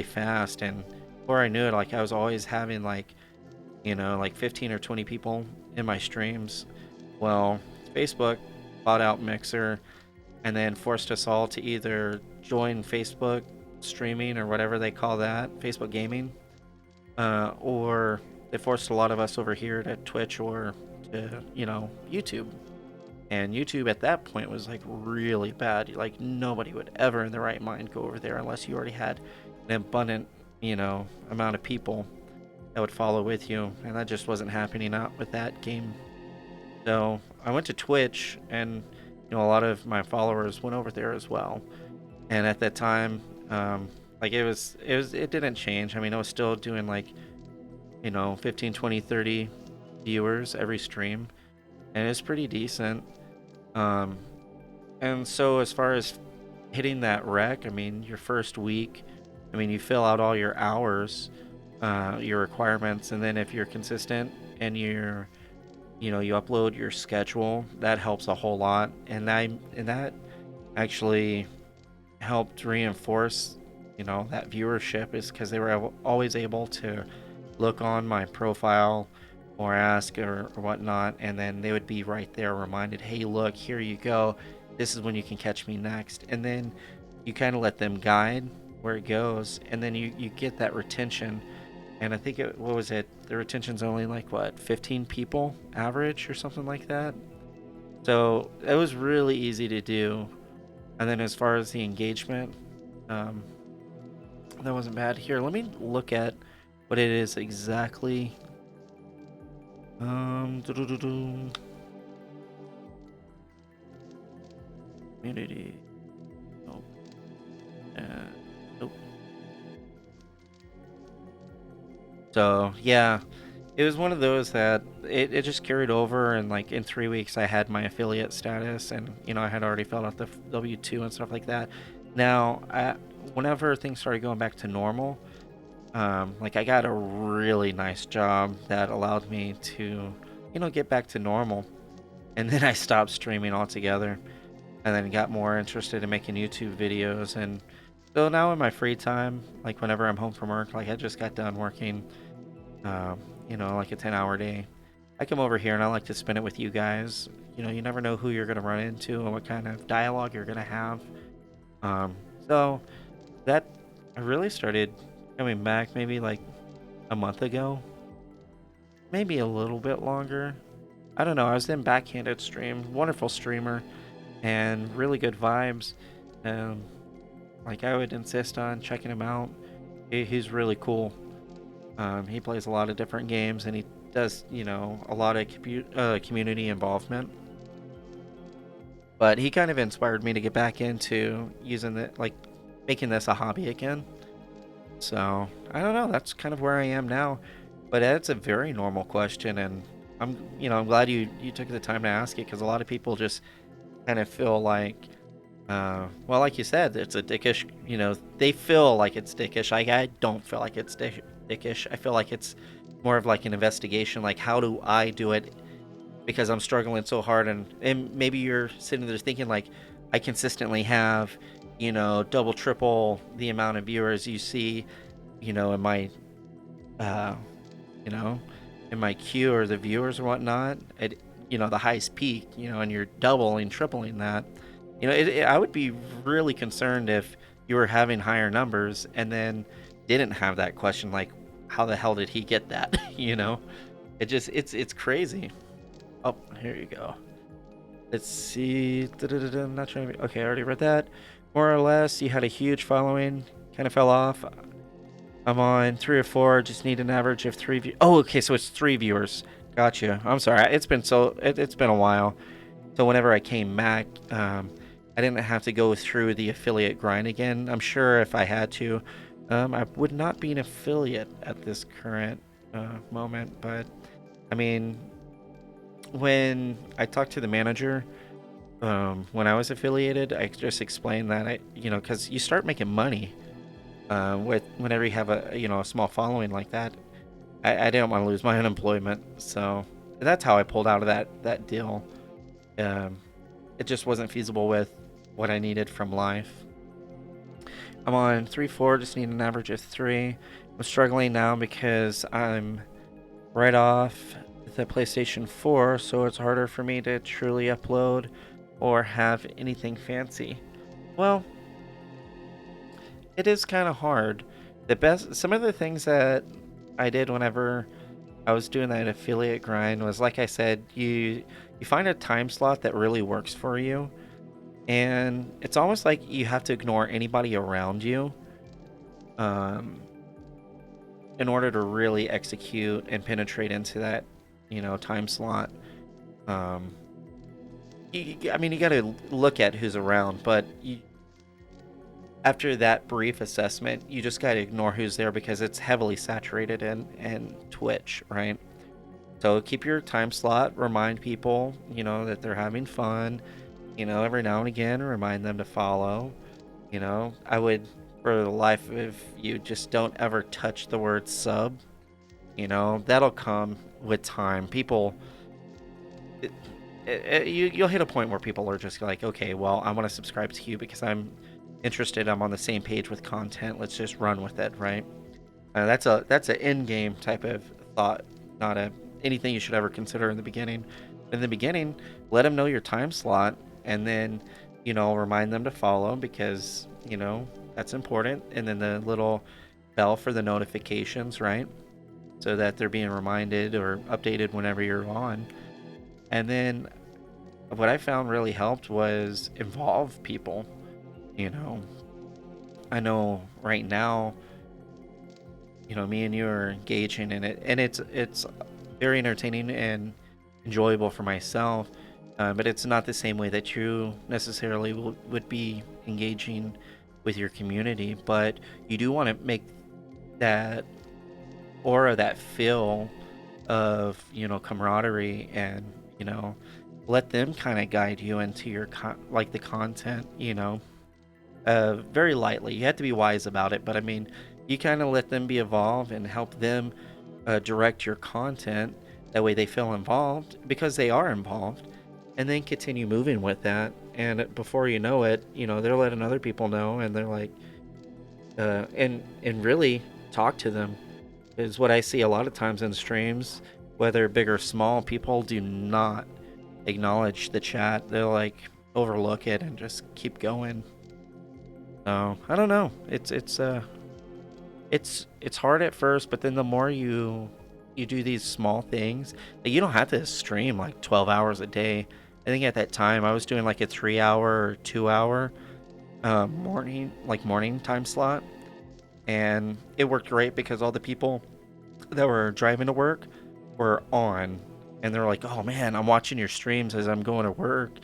A: fast, and before I knew it, like I was always having like, like 15 or 20 people in my streams. Well, Facebook bought out Mixer and then forced us all to either join Facebook streaming or whatever they call that, Facebook gaming, or they forced a lot of us over here to Twitch or to, YouTube. And YouTube at that point was like really bad. Like nobody would ever in their right mind go over there unless you already had an abundant, amount of people that would follow with you. And that just wasn't happening out with that game. So I went to Twitch, and a lot of my followers went over there as well. And at that time, like it didn't change. I mean, I was still doing like 15, 20, 30 viewers every stream, and it's pretty decent. Um, and so as far as hitting that rec, I mean, your first week, I mean, you fill out all your hours, your requirements, and then if you're consistent and you upload your schedule, that helps a whole lot. And that actually helped reinforce, that viewership, is because they were always able to look on my profile or ask or whatnot, and then they would be right there reminded, hey, look, here you go, this is when you can catch me next. And then you kind of let them guide where it goes, and then you get that retention. And I think what was it, the retention's only like 15 people average or something like that. So it was really easy to do. And then as far as the engagement, um, that wasn't bad. Here, let me look at what it is exactly. Community. Oh. Nope. So yeah, it was one of those that it just carried over, and like in 3 weeks I had my affiliate status, and I had already filled out the W-2 and stuff like that. Now, whenever things started going back to normal, like I got a really nice job that allowed me to, get back to normal. And then I stopped streaming altogether, and then got more interested in making YouTube videos. And so now in my free time, like whenever I'm home from work, like I just got done working, like a 10-hour day, I come over here and I like to spend it with you guys. You never know who you're going to run into and what kind of dialogue you're going to have. So that I really started coming back maybe like a month ago, maybe a little bit longer. I don't know. I was in Backhanded Stream, wonderful streamer, and really good vibes. Um, like I would insist on checking him out. He's really cool. He plays a lot of different games, and he does, a lot of community involvement. But he kind of inspired me to get back into using it, like making this a hobby again. So I don't know. That's kind of where I am now. But it's a very normal question, and I'm glad you took the time to ask it, because a lot of people just kind of feel like, well, like you said, it's a dickish. They feel like it's dickish. I don't feel like it's dickish. I feel like it's more of like an investigation. Like, how do I do it? Because I'm struggling so hard, and maybe you're sitting there thinking like, I consistently have, double, triple the amount of viewers you see, in my, you know, in my queue, or the viewers or whatnot, at, the highest peak, and you're doubling, tripling that. I would be really concerned if you were having higher numbers and then didn't have that question, like, how the hell did he get that? It's crazy. Oh, here you go. Let's see. I'm not trying to. Okay, I already read that. More or less, you had a huge following. Kind of fell off. I'm on 3 or 4. Just need an average of 3 Oh, okay. So it's 3 viewers. Gotcha. I'm sorry. It's been it's been a while. So whenever I came back, I didn't have to go through the affiliate grind again. I'm sure if I had to, I would not be an affiliate at this current moment. But I mean, when I talked to the manager, when I was affiliated, I just explained that because you start making money with whenever you have a small following like that. I didn't want to lose my unemployment, so that's how I pulled out of that deal. Um, it just wasn't feasible with what I needed from life. I'm on 3-4, just need an average of 3. I'm struggling now because I'm right off the PlayStation 4, so it's harder for me to truly upload or have anything fancy. Well, it is kind of hard. Some of the things that I did whenever I was doing that affiliate grind was, like I said, you find a time slot that really works for you, and it's almost like you have to ignore anybody around you um, in order to really execute and penetrate into that time slot. Um, I mean, you got to look at who's around, but after that brief assessment, you just got to ignore who's there because it's heavily saturated in Twitch, right? So keep your time slot, remind people, that they're having fun, every now and again, remind them to follow. I would, for the life of you, just don't ever touch the word sub. That'll come with time. People, you'll hit a point where people are just like, okay, well, I want to subscribe to you because I'm interested. I'm on the same page with content. Let's just run with it, right? That's an end game type of thought, not anything you should ever consider in the beginning. In the beginning, let them know your time slot, and then remind them to follow because that's important. And then the little bell for the notifications, right? So that they're being reminded or updated whenever you're on. And then what I found really helped was involve people. You know, I know right now, me and you are engaging in it, and it's very entertaining and enjoyable for myself. But it's not the same way that you necessarily would be engaging with your community. But you do want to make that aura, that feel of camaraderie, and let them kind of guide you into your like the content. Very lightly. You have to be wise about it, but I mean, you kind of let them be involved and help them direct your content. That way they feel involved because they are involved, and then continue moving with that. And before you know it, they're letting other people know, and they're like, and really talk to them is what I see a lot of times in streams, whether big or small. People do not acknowledge the chat. They'll like overlook it and just keep going. So I don't know. It's hard at first, but then the more you do these small things, like you don't have to stream like 12 hours a day. I think at that time I was doing like a 3 hour or 2 hour morning time slot, and it worked great because all the people that were driving to work were on, and they're like, "Oh man, I'm watching your streams as I'm going to work."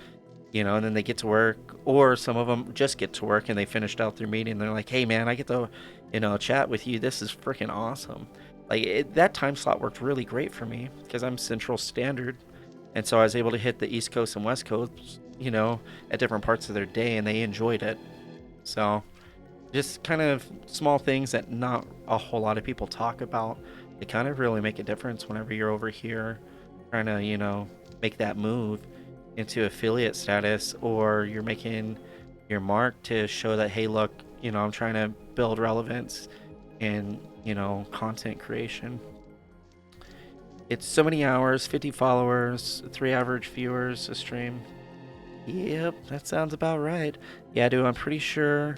A: And then they get to work, or some of them just get to work and they finished out their meeting. They're like, "Hey, man, I get to, chat with you. This is freaking awesome." Like that time slot worked really great for me because I'm Central Standard, and so I was able to hit the East Coast and West Coast, at different parts of their day, and they enjoyed it. So just kind of small things that not a whole lot of people talk about. They kind of really make a difference whenever you're over here trying to, make that move into affiliate status, or you're making your mark to show that, hey, look, I'm trying to build relevance in, content creation. It's so many hours, 50 followers, 3 average viewers a stream. Yep, that sounds about right. Yeah, dude, I'm pretty sure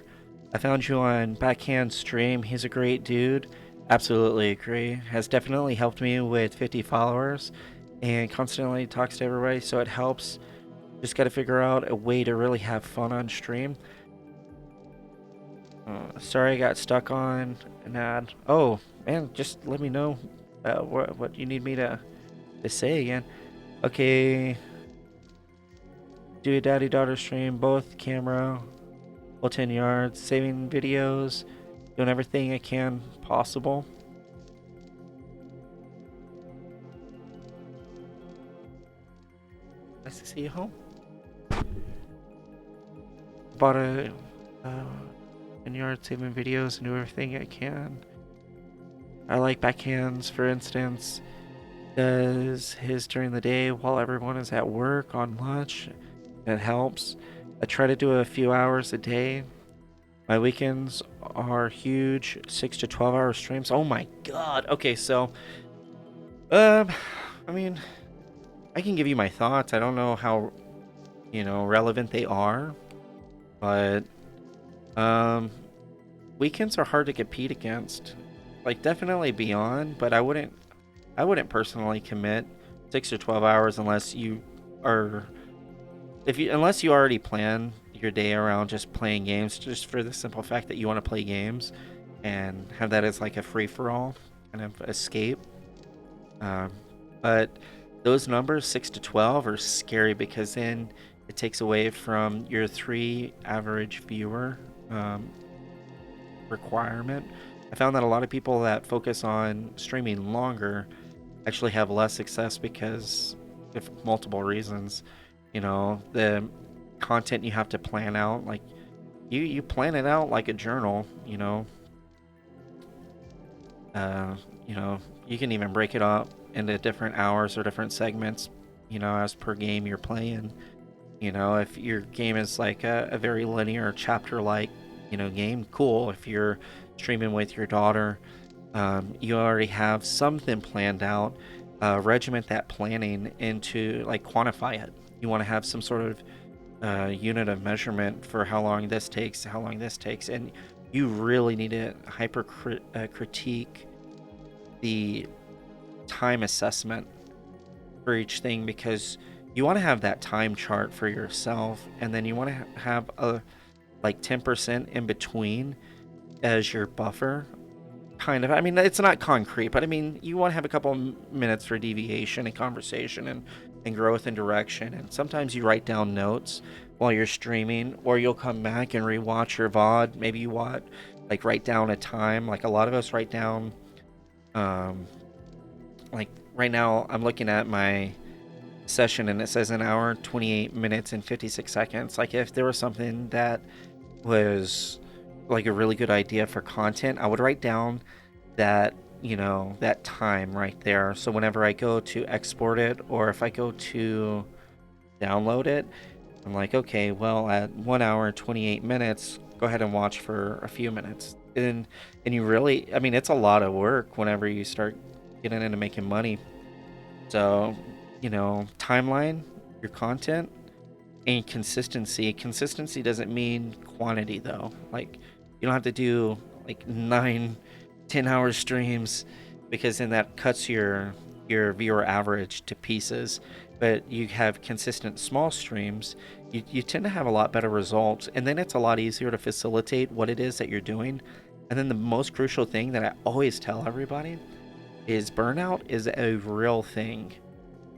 A: I found you on Backhand Stream. He's a great dude. Absolutely agree. Has definitely helped me with 50 followers and constantly talks to everybody, so it helps. Just got to figure out a way to really have fun on stream. Sorry I got stuck on an ad. Oh, man, just let me know what you need me to say again. Okay. Do a daddy-daughter stream, both camera, full 10 yards, saving videos, doing everything I can possible. Nice to see you home. bought a yard saving videos and do everything I can. I like backhands, for instance. Does his during the day while everyone is at work on lunch. It helps. I try to do a few hours a day. My weekends are huge, 6 to 12 hour streams. Oh my god. Okay, so um, I mean, I can give you my thoughts. I don't know how relevant they are, but um, weekends are hard to compete against. Like definitely beyond, but I wouldn't personally commit 6 or 12 hours unless you are unless you already plan your day around just playing games, just for the simple fact that you want to play games and have that as like a free for all kind of escape. Um, but those numbers 6 to 12 are scary because then it takes away from your 3 average viewer um, requirement. I found that a lot of people that focus on streaming longer actually have less success because of multiple reasons. The content you have to plan out, like you plan it out like a journal. Uh, you can even break it up into different hours or different segments, as per game you're playing. If your game is like a very linear chapter like, game, cool. If you're streaming with your daughter, you already have something planned out. Regiment that planning into like quantify it. You want to have some sort of unit of measurement for how long this takes, and you really need to critique the time assessment for each thing, because you want to have that time chart for yourself, and then you want to have a like 10% in between as your buffer. Kind of. I mean, it's not concrete, but I mean, you want to have a couple minutes for deviation and conversation and growth and direction. And sometimes you write down notes while you're streaming, or you'll come back and rewatch your VOD. Maybe you write down a time. Like a lot of us write down, like right now, I'm looking at my session and it says an hour, 28 minutes, and 56 seconds. Like if there was something that was like a really good idea for content, I would write down that that time right there, so whenever I go to export it or if I go to download it, I'm like, okay, well, at 1 hour 28 minutes, go ahead and watch for a few minutes. And you really, I mean, it's a lot of work whenever you start getting into making money. So timeline your content and consistency doesn't mean quantity though. Like you don't have to do like 9-10 hour streams, because then that cuts your viewer average to pieces. But you have consistent small streams, you tend to have a lot better results, and then it's a lot easier to facilitate what it is that you're doing. And then the most crucial thing that I always tell everybody is burnout is a real thing,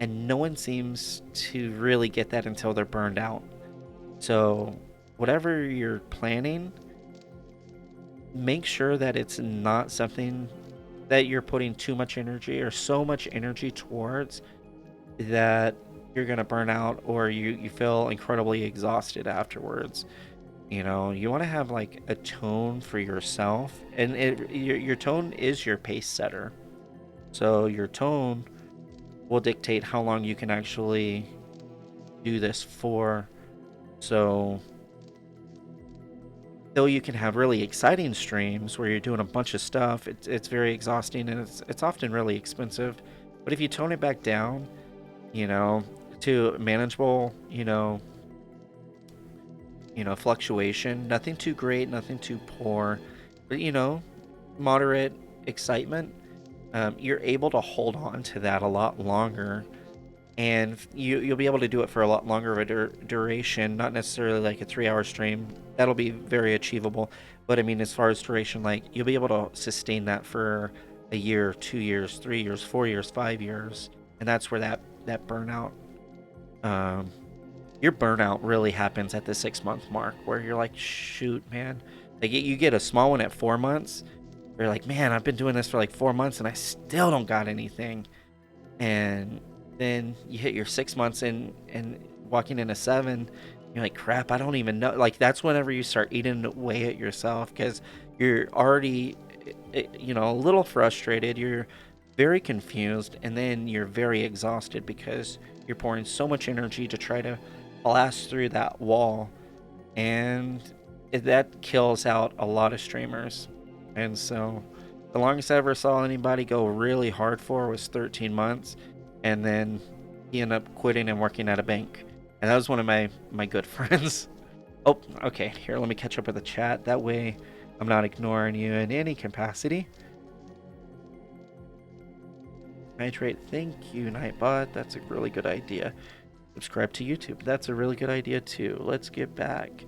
A: and no one seems to really get that until they're burned out. So whatever you're planning, make sure that it's not something that you're putting too much energy or so much energy towards that you're going to burn out, or you feel incredibly exhausted afterwards. You want to have like a tone for yourself, and your tone is your pace setter. So your tone will dictate how long you can actually do this for. So though you can have really exciting streams where you're doing a bunch of stuff, it's very exhausting, and it's often really expensive. But if you tone it back down, to manageable, fluctuation, nothing too great, nothing too poor, but moderate excitement, you're able to hold on to that a lot longer, and you'll be able to do it for a lot longer of a duration. Not necessarily like a 3 hour stream, that'll be very achievable, but I mean, as far as duration, like you'll be able to sustain that for a year, 2 years, 3 years, 4 years, 5 years. And that's where that burnout, um your burnout really happens at the 6 month mark, where you're like, shoot, man. Like you get a small one at 4 months, you're like, man, I've been doing this for like 4 months and I still don't got anything. And then you hit your 6 months and walking into 7, You're like, crap, I don't even know. Like, that's whenever you start eating away at yourself because you're already, a little frustrated. You're very confused, and then you're very exhausted because you're pouring so much energy to try to blast through that wall. And that kills out a lot of streamers. And so, the longest I ever saw anybody go really hard for was 13 months. And then he ended up quitting and working at a bank. And that was one of my good friends. Oh, okay. Here, let me catch up with the chat. That way, I'm not ignoring you in any capacity. Nitrate, thank you, Nightbot. That's a really good idea. Subscribe to YouTube. That's a really good idea, too. Let's get back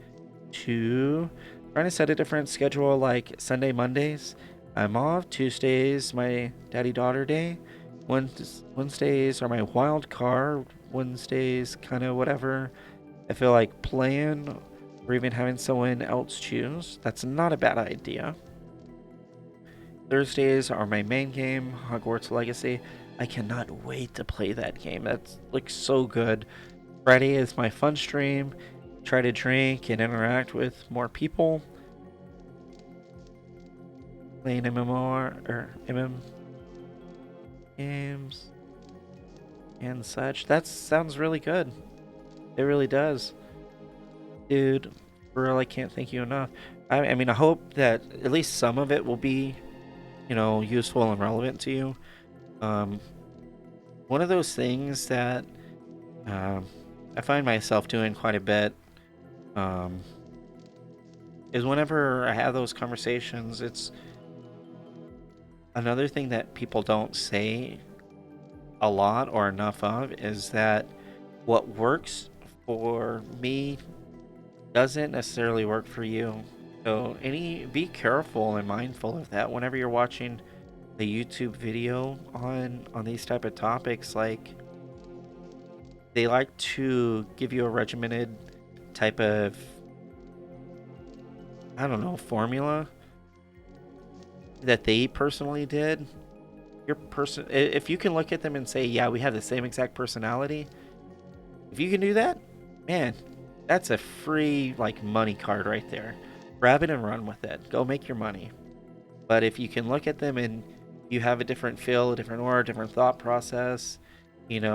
A: to trying to set a different schedule, like Sunday, Mondays. I'm off. Tuesdays, my daddy-daughter day. Wednesdays are my wild card. Wednesdays, kind of whatever I feel like playing, or even having someone else choose. That's not a bad idea. Thursdays are my main game, Hogwarts Legacy. I cannot wait to play that game. That looks so good. Friday is my fun stream. Try to drink and interact with more people. Playing MMR or MM games and such. That sounds really good. It really does. Dude, for real, I can't thank you enough. I mean, I hope that at least some of it will be, useful and relevant to you. One of those things that I find myself doing quite a bit is whenever I have those conversations, it's another thing that people don't say a lot or enough of is that what works for me doesn't necessarily work for you. So be careful and mindful of that whenever you're watching a YouTube video on these type of topics. Like, they like to give you a regimented type of, I don't know, formula that they personally did. If you can look at them and say, yeah, we have the same exact personality, if you can do that, man, that's a free like money card right there. Grab it and run with it. Go make your money. But if you can look at them and you have a different feel, a different aura, a different thought process,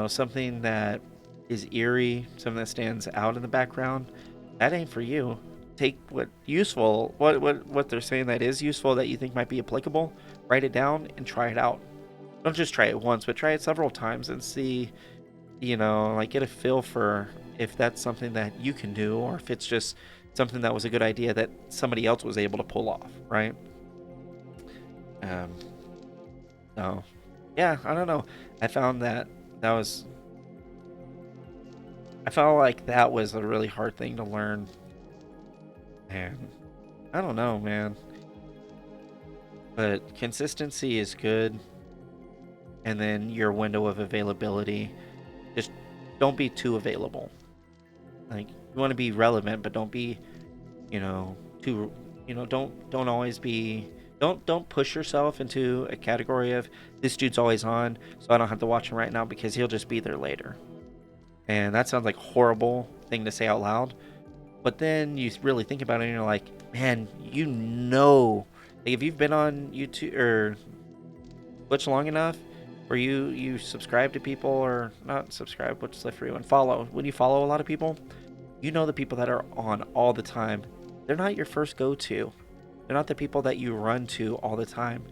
A: something that is eerie, something that stands out in the background, that ain't for you. Take what they're saying that is useful, that you think might be applicable, write it down and try it out. Don't just try it once, but try it several times and see, like, get a feel for if that's something that you can do, or if it's just something that was a good idea that somebody else was able to pull off, right? So, yeah, I don't know. I found that was, I felt like that was a really hard thing to learn. And I don't know, man. But consistency is good. And then your window of availability, just don't be too available. Like, you want to be relevant, but don't be, too, don't always be, don't push yourself into a category of this dude's always on, so I don't have to watch him right now because he'll just be there later. And that sounds like a horrible thing to say out loud. But then you really think about it and you're like, man, like, if you've been on YouTube or Twitch long enough, where you subscribe to people, or not subscribe, which is for you, and follow. When you follow a lot of people, you know the people that are on all the time. They're not your first go-to. They're not the people that you run to all the time.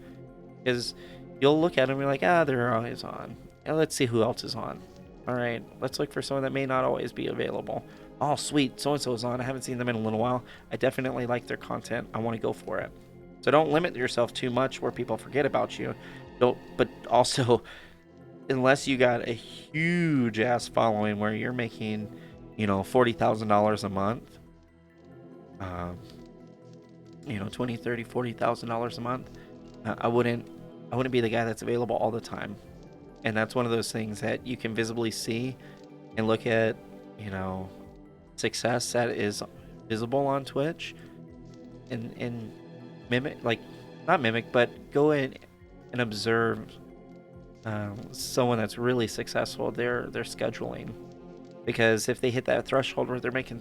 A: Because you'll look at them and you're like, they're always on. And let's see who else is on. All right, let's look for someone that may not always be available. Oh, sweet, so-and-so is on. I haven't seen them in a little while. I definitely like their content. I want to go for it. So don't limit yourself too much where people forget about you. But also, unless you got a huge ass following where you're making, $40,000 a month, $20, $30, $40,000 a month, I wouldn't be the guy that's available all the time. And that's one of those things that you can visibly see and look at, success that is visible on Twitch, and mimic, like, not mimic, but go in and observe someone that's really successful, their scheduling. because if they hit that threshold where they're making,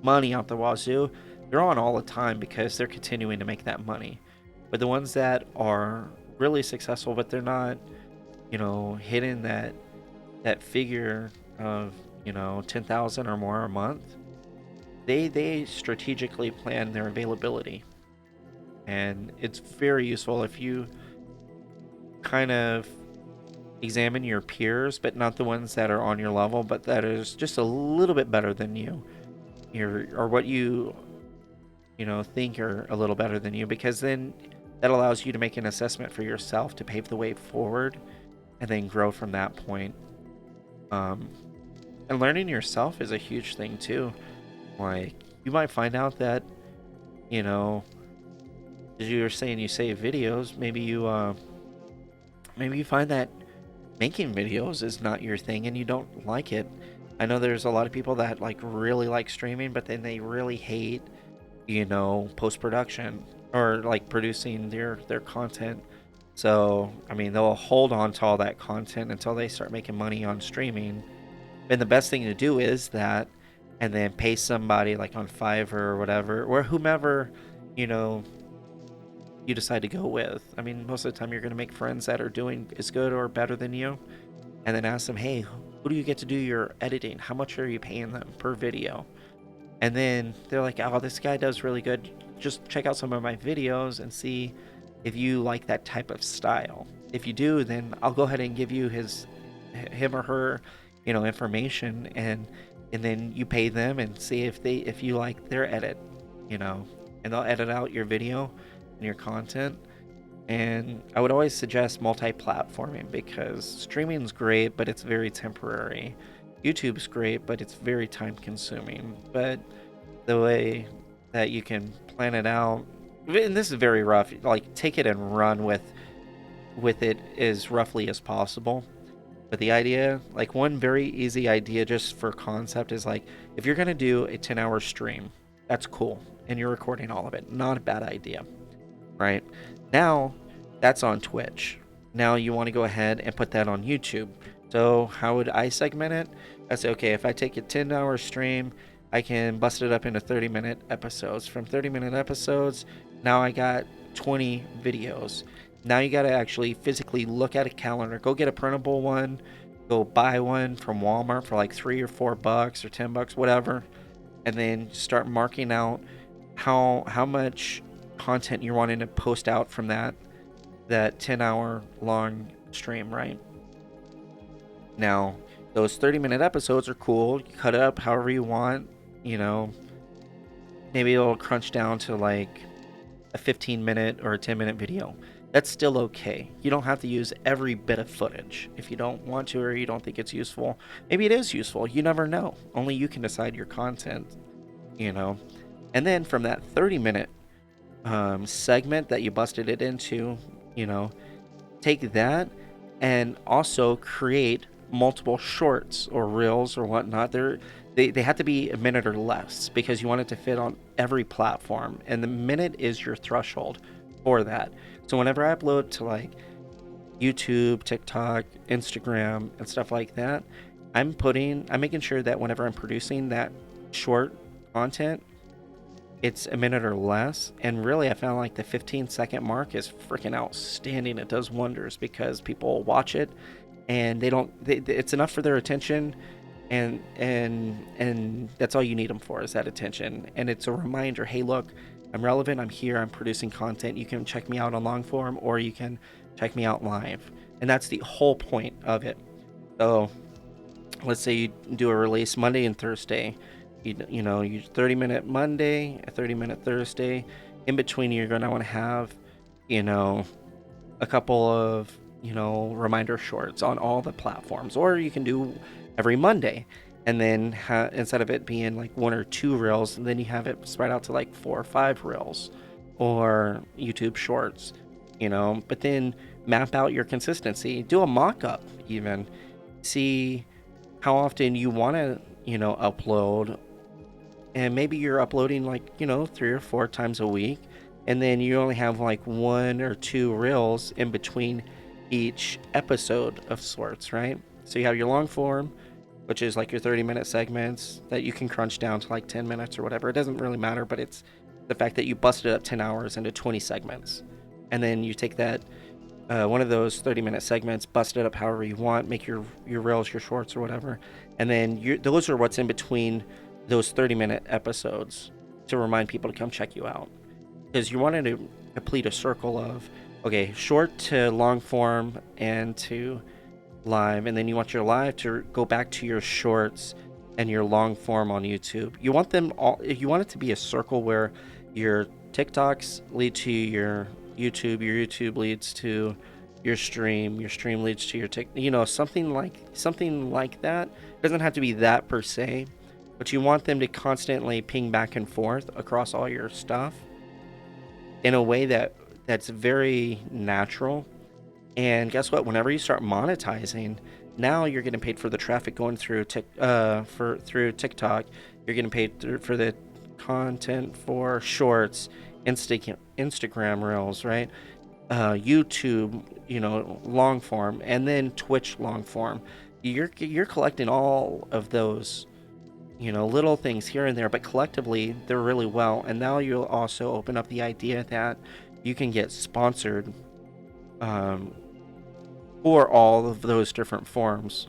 A: money out the wazoo, they're on all the time because they're continuing to make that money. But the ones that are really successful, but they're not, hitting that figure of 10,000 or more a month, they strategically plan their availability, and it's very useful if you kind of examine your peers, but not the ones that are on your level, but that is just a little bit better than you, or what you think are a little better than you, because then that allows you to make an assessment for yourself to pave the way forward, and then grow from that point. Um, and learning yourself is a huge thing too. Like, you might find out that, you know, as you were saying, you save videos. Maybe you find that making videos is not your thing and you don't like it. I know there's a lot of people that like really like streaming, but then they really hate, post production or like producing their content. So, I mean, they'll hold on to all that content until they start making money on streaming. And the best thing to do is that, and then pay somebody like on Fiverr or whatever, or whomever, you know, you decide to go with. I mean, most of the time you're going to make friends that are doing as good or better than you, and then ask them, hey, who do you get to do your editing? How much are you paying them per video? And then they're like, oh, this guy does really good. Just check out some of my videos and see if you like that type of style. If you do, then I'll go ahead and give you him or her, information, and then you pay them and see if you like their edit, you know, and they'll edit out your video and your content. And I would always suggest multi-platforming, because streaming's great, but it's very temporary. YouTube's great, but it's very time consuming. But the way that you can plan it out, and this is very rough, like take it and run with it as roughly as possible. But the idea, like one very easy idea just for concept, is like, if you're going to do a 10-hour stream, that's cool, and you're recording all of it, not a bad idea, right? Now that's on Twitch. Now you want to go ahead and put that on YouTube. So how would I segment it? I say, okay, if I take a 10-hour stream, I can bust it up into 30-minute episodes. From 30-minute episodes, now I got 20 videos. Now you got to actually physically look at a calendar. Go get a printable one. Go buy one from Walmart for like $3 or $4 or $10, whatever, and then start marking out how much content you're wanting to post out from that 10-hour long stream, right? Now, those 30-minute episodes are cool. You cut it up however you want, maybe it'll crunch down to like a 15-minute or a 10-minute video. That's still okay. You don't have to use every bit of footage if you don't want to, or you don't think it's useful. Maybe it is useful. You never know. Only you can decide your content, And then from that 30-minute segment that you busted it into, take that and also create multiple shorts or reels or whatnot. They have to be a minute or less, because you want it to fit on every platform, and the minute is your threshold for that. So whenever I upload to like YouTube, TikTok, Instagram, and stuff like that, I'm making sure that whenever I'm producing that short content, it's a minute or less. And really, I found like the 15-second mark is freaking outstanding. It does wonders, because people watch it and it's enough for their attention, and that's all you need them for, is that attention. And it's a reminder, hey, look, I'm relevant, I'm here, I'm producing content. You can check me out on long form, or you can check me out live. And that's the whole point of it. So let's say you do a release Monday and Thursday. You 30-minute Monday, a 30-minute Thursday. In between, you're going to want to have, a couple of, reminder shorts on all the platforms. Or you can do every Monday, and then instead of it being like 1 or 2 reels, and then you have it spread out to like 4 or 5 reels, or YouTube shorts, but then map out your consistency. Do a mock-up even. See how often you want to, upload. And maybe you're uploading like, 3 or 4 times a week, and then you only have like 1 or 2 reels in between each episode of sorts, right? So you have your long form, which is like your 30-minute segments that you can crunch down to like 10 minutes or whatever. It doesn't really matter, but it's the fact that you busted up 10 hours into 20 segments. And then you take that one of those 30-minute segments, bust it up however you want, make your reels, your shorts, or whatever, and then those are what's in between those 30-minute episodes to remind people to come check you out, because you wanted to complete a circle of, okay, short to long form and to live, and then you want your live to go back to your shorts and your long form on YouTube. You want them all. You want it to be a circle where your TikToks lead to your YouTube leads to your stream leads to your something like that. It doesn't have to be that per se, but you want them to constantly ping back and forth across all your stuff in a way that's very natural. And guess what? Whenever you start monetizing, now you're getting paid for the traffic going through through TikTok. You're getting paid for the content for shorts, Instagram reels, right? YouTube, long form, and then Twitch long form. You're collecting all of those, little things here and there, but collectively they're really well. And now you'll also open up the idea that you can get sponsored for all of those different forms.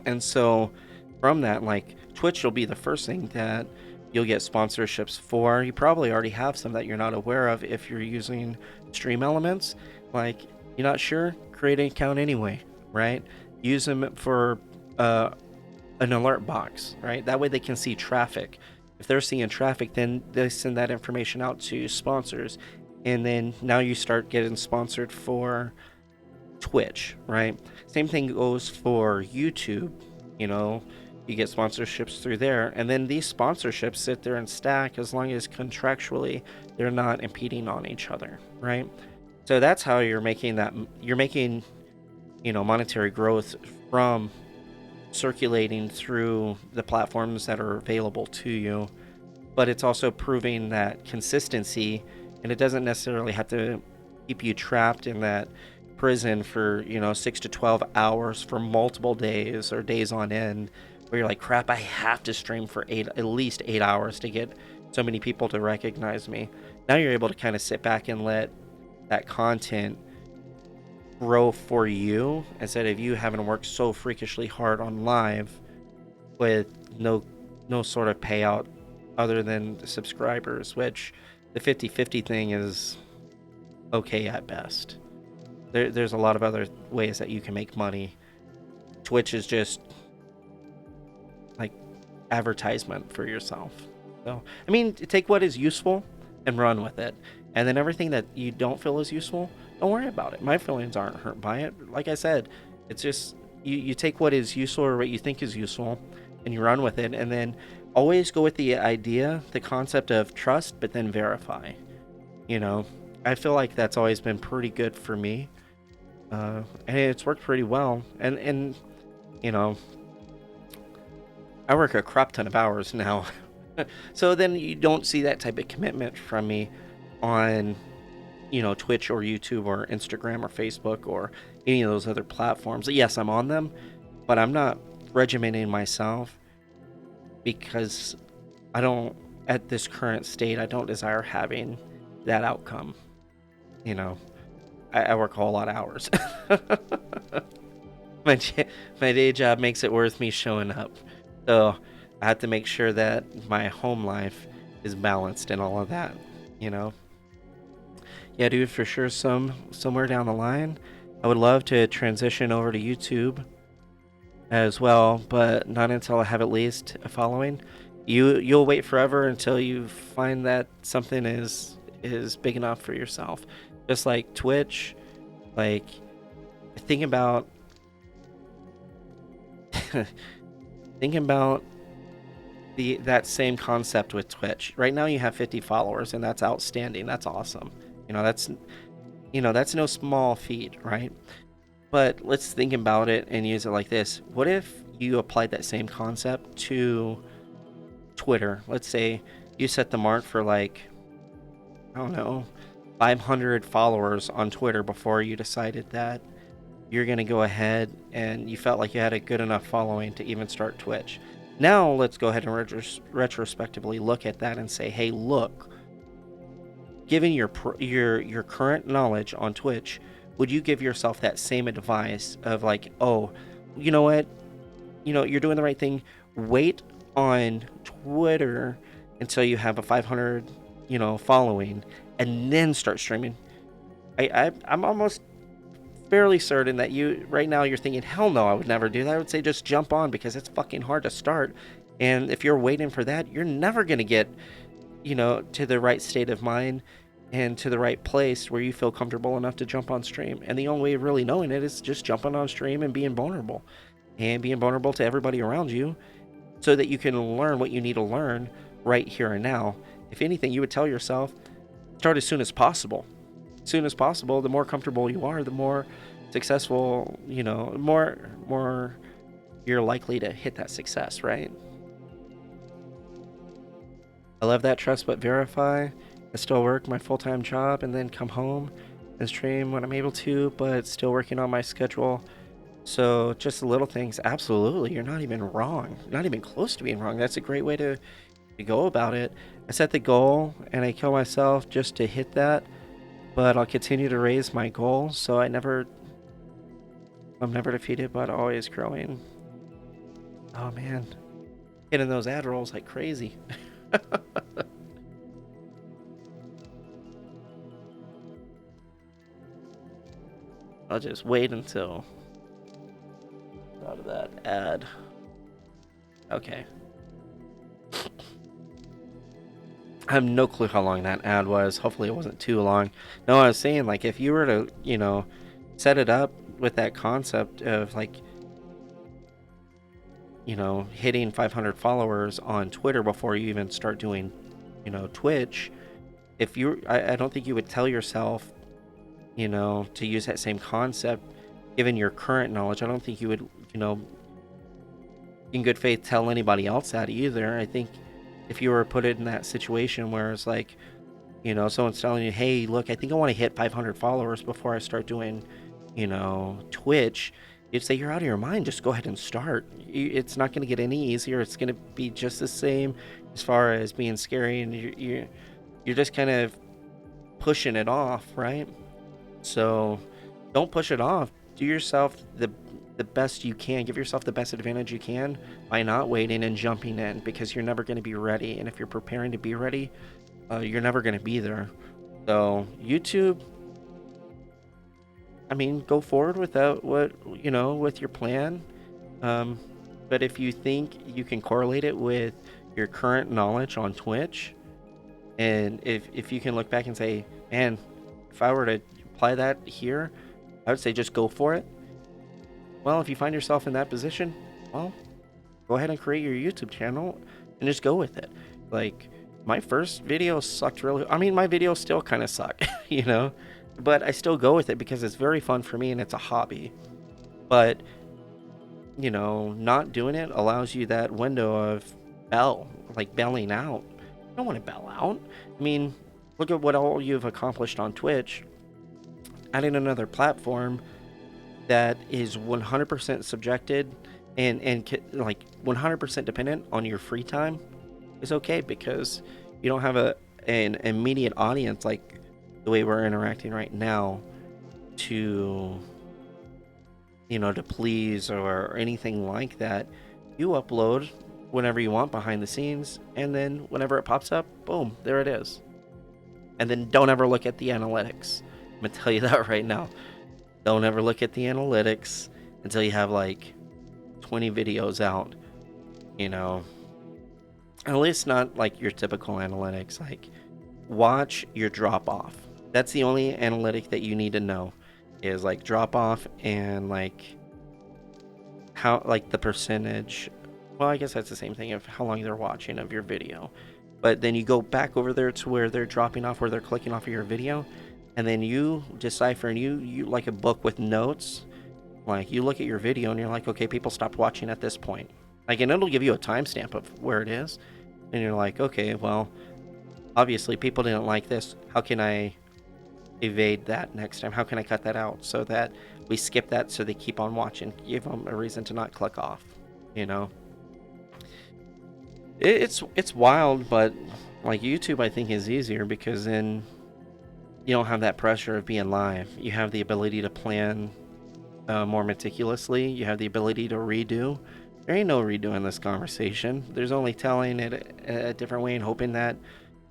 A: And so from that, like, Twitch will be the first thing that you'll get sponsorships for. You probably already have some that you're not aware of if you're using Stream Elements. Like, you're not sure? Create an account anyway, right? Use them for an alert box, right? That way they can see traffic. If they're seeing traffic, then they send that information out to sponsors. And then now you start getting sponsored for Twitch, right? Same thing goes for YouTube. You get sponsorships through there, and then these sponsorships sit there and stack as long as contractually they're not impeding on each other, right? So that's how you're making monetary growth from circulating through the platforms that are available to you. But it's also proving that consistency, and it doesn't necessarily have to keep you trapped in that prison for 6 to 12 hours for multiple days or days on end, where you're like, crap, I have to stream for at least 8 hours to get so many people to recognize me. Now you're able to kind of sit back and let that content grow for you, instead of you having to work so freakishly hard on live with no sort of payout other than the subscribers, which the 50-50 thing is okay at best. There's a lot of other ways that you can make money. Twitch is just like advertisement for yourself. So, I mean, take what is useful and run with it. And then everything that you don't feel is useful, don't worry about it. My feelings aren't hurt by it. Like I said, it's just you take what is useful or what you think is useful and you run with it. And then always go with the idea, the concept of trust, but then verify. I feel like that's always been pretty good for me. And it's worked pretty well. And I work a crap ton of hours now. So then you don't see that type of commitment from me on, Twitch or YouTube or Instagram or Facebook or any of those other platforms. Yes, I'm on them, but I'm not regimenting myself, because at this current state, I don't desire having that outcome. I work a whole lot of hours. my day job makes it worth me showing up. So I have to make sure that my home life is balanced and all of that, Yeah, dude, for sure somewhere down the line, I would love to transition over to YouTube as well, but not until I have at least a following. You'll wait forever until you find that something is big enough for yourself. Just like Twitch, like, think about that same concept with Twitch. Right now you have 50 followers, and that's outstanding. That's awesome. That's no small feat, right? But let's think about it and use it like this. What if you applied that same concept to Twitter? Let's say you set the mark for, like, I don't know, 500 followers on Twitter before you decided that you're going to go ahead and you felt like you had a good enough following to even start Twitch. Now let's go ahead and retrospectively look at that and say, hey, look, given your current knowledge on Twitch, would you give yourself that same advice of like, oh, you know what, you're doing the right thing. Wait on Twitter until you have a 500, following, and then start streaming. I'm almost fairly certain that you right now you're thinking, hell no, I would never do that. I would say just jump on, because it's fucking hard to start. And if you're waiting for that, you're never gonna get, to the right state of mind and to the right place where you feel comfortable enough to jump on stream. And the only way of really knowing it is just jumping on stream and being vulnerable to everybody around you, so that you can learn what you need to learn right here and now. If anything, you would tell yourself, start as soon as possible. As soon as possible, the more comfortable you are, the more successful, more you're likely to hit that success, right? I love that trust but verify. I still work my full-time job and then come home and stream when I'm able to, but still working on my schedule. So just the little things, absolutely, you're not even wrong. Not even close to being wrong. That's a great way to go about it. I set the goal and I kill myself just to hit that, but I'll continue to raise my goal, so I'm never defeated, but always growing. Oh man, hitting those ad rolls like crazy. I'll just wait until out of that ad. Okay. I have no clue how long that ad was. Hopefully it wasn't too long. No, I was saying, like, if you were to, set it up with that concept of, like, hitting 500 followers on Twitter before you even start doing, Twitch, I don't think you would tell yourself, to use that same concept, given your current knowledge. I don't think you would, in good faith tell anybody else that either. I think if you were put in that situation where it's like, someone's telling you, hey, look, I think I want to hit 500 followers before I start doing, Twitch, you'd say, you're out of your mind. Just go ahead and start. It's not going to get any easier. It's going to be just the same as far as being scary, and you're just kind of pushing it off, right? So don't push it off. Do yourself the best you can. Give yourself the best advantage you can by not waiting and jumping in, because you're never going to be ready. And if you're preparing to be ready, you're never going to be there. So YouTube, I mean, go forward with that, with your plan. But if you think you can correlate it with your current knowledge on Twitch, and if you can look back and say, man, if I were to apply that here, I would say just go for it. Well, if you find yourself in that position, well, go ahead and create your YouTube channel and just go with it. Like, my first video sucked really. I mean, my videos still kind of suck, but I still go with it because it's very fun for me and it's a hobby. But, not doing it allows you that window of belling out. You don't want to bell out. I mean, look at what all you've accomplished on Twitch. Adding another platform that is 100% subjected and like 100% dependent on your free time is okay, because you don't have an immediate audience like the way we're interacting right now to to please or anything like that. You upload whenever you want behind the scenes, and then whenever it pops up, boom, there it is. And then don't ever look at the analytics. I'm gonna tell you that right now. Don't ever look at the analytics until you have like 20 videos out, At least not like your typical analytics. Like, watch your drop off. That's the only analytic that you need to know, is like drop off and like how, like the percentage. Well, I guess that's the same thing of how long they're watching of your video. But then you go back over there to where they're dropping off, where they're clicking off of your video. And then you decipher, and you like a book with notes. Like, you look at your video and you're like, okay, people stopped watching at this point. Like, and it'll give you a timestamp of where it is. And you're like, okay, well, obviously people didn't like this. How can I evade that next time? How can I cut that out so that we skip that so they keep on watching? Give them a reason to not click off, you know? It's wild, but like YouTube, I think is easier because then you don't have that pressure of being live. You have the ability to plan more meticulously. You have the ability to redo. There ain't no redoing this conversation. There's only telling it a different way and hoping that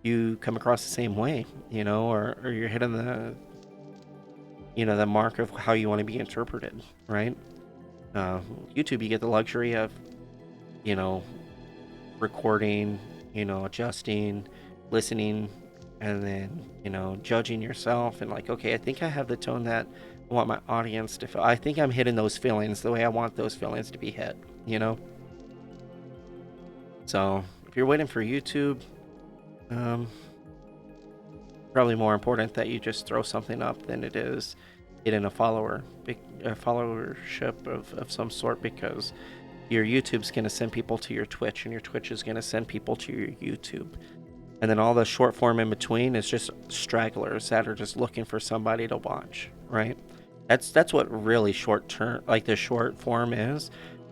A: you come across the same way, you know, or you're hitting the, you know, the mark of how you want to be interpreted, right? YouTube, you get the luxury of, you know, recording, you know, adjusting, listening, and then, you know, judging yourself and like, okay, I think I have the tone that I want my audience to feel. I think I'm hitting those feelings the way I want those feelings to be hit, you know? So if you're waiting for YouTube, probably more important that you just throw something up than it is getting a followership of some sort, because your YouTube's going to send people to your Twitch, and your Twitch is going to send people to your YouTube. And then all the short form in between is just stragglers that are just looking for somebody to watch, right? That's what really short term, like the short form is.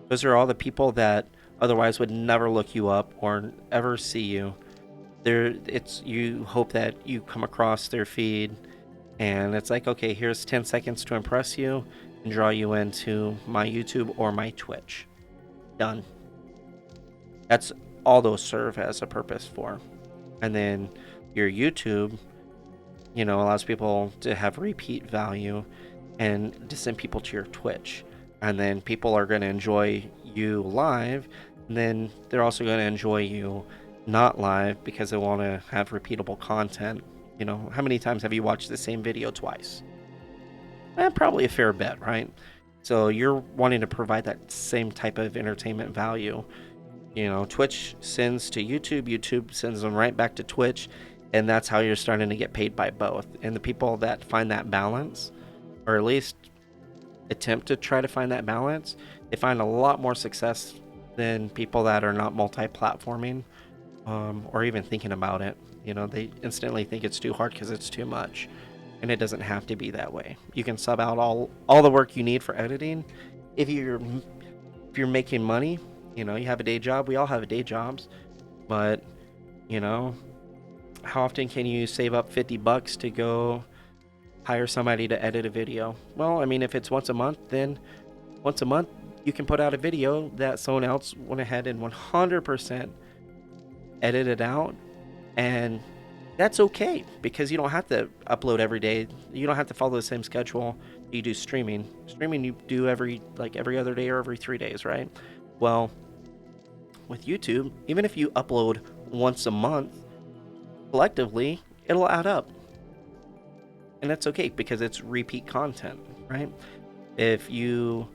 A: Those are all the people that otherwise would never look you up or ever see you. You hope that you come across their feed and it's like, okay, here's 10 seconds to impress you and draw you into my YouTube or my Twitch. Done. That's all those serve as a purpose for. And then your YouTube, you know, allows people to have repeat value and to send people to your Twitch. And then people are going to enjoy you live, and then they're also going to enjoy you not live because they want to have repeatable content. You know, how many times have you watched the same video twice? Probably a fair bit, right? So you're wanting to provide that same type of entertainment value. You know, Twitch sends to YouTube, YouTube sends them right back to Twitch, and that's how you're starting to get paid by both. And the people that find that balance, or at least attempt to try to find that balance, they find a lot more success than people that are not multi-platforming, or even thinking about it. You know, they instantly think it's too hard because it's too much, and it doesn't have to be that way. You can sub out all the work you need for editing. If you're making money, you know, you have a day job. We all have day jobs, but you know, how often can you save up $50 to go hire somebody to edit a video? Well, I mean, if it's once a month, then once a month you can put out a video that someone else went ahead and 100% edited out, and that's okay because you don't have to upload every day. You don't have to follow the same schedule you do streaming. Streaming you do every other day or every 3 days, right? Well, with YouTube, even if you upload once a month, collectively it'll add up. And that's okay because it's repeat content, right? If you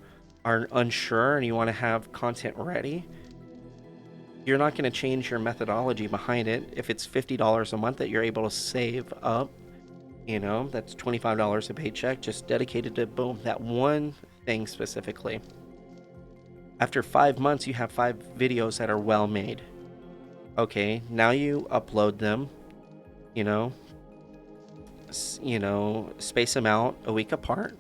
A: are unsure and you want to have content ready, you're not going to change your methodology behind it. If it's $50 a month that you're able to save up, you know, that's $25 a paycheck just dedicated to boom, that one thing specifically. After 5 months, you have 5 videos that are well made. Okay, now you upload them, you know, space them out a week apart,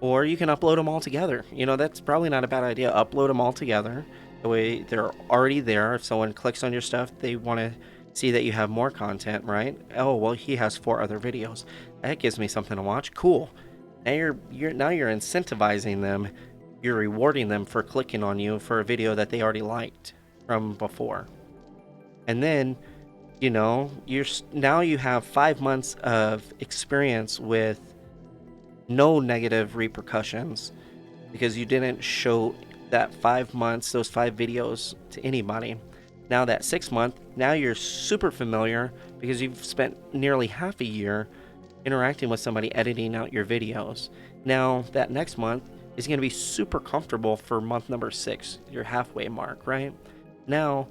A: or you can upload them all together. You know, that's probably not a bad idea. Upload them all together. The way they're already there. If someone clicks on your stuff, they want to see that you have more content, right? Oh, well, he has 4 other videos. That gives me something to watch. Cool. Now you're incentivizing them. You're rewarding them for clicking on you for a video that they already liked from before. And then, you know, now you have 5 months of experience with no negative repercussions because you didn't show that 5 months, those 5 videos to anybody. Now that 6 month, now you're super familiar because you've spent nearly half a year interacting with somebody editing out your videos. Now that next month is going to be super comfortable for month number 6, your halfway mark, right? Now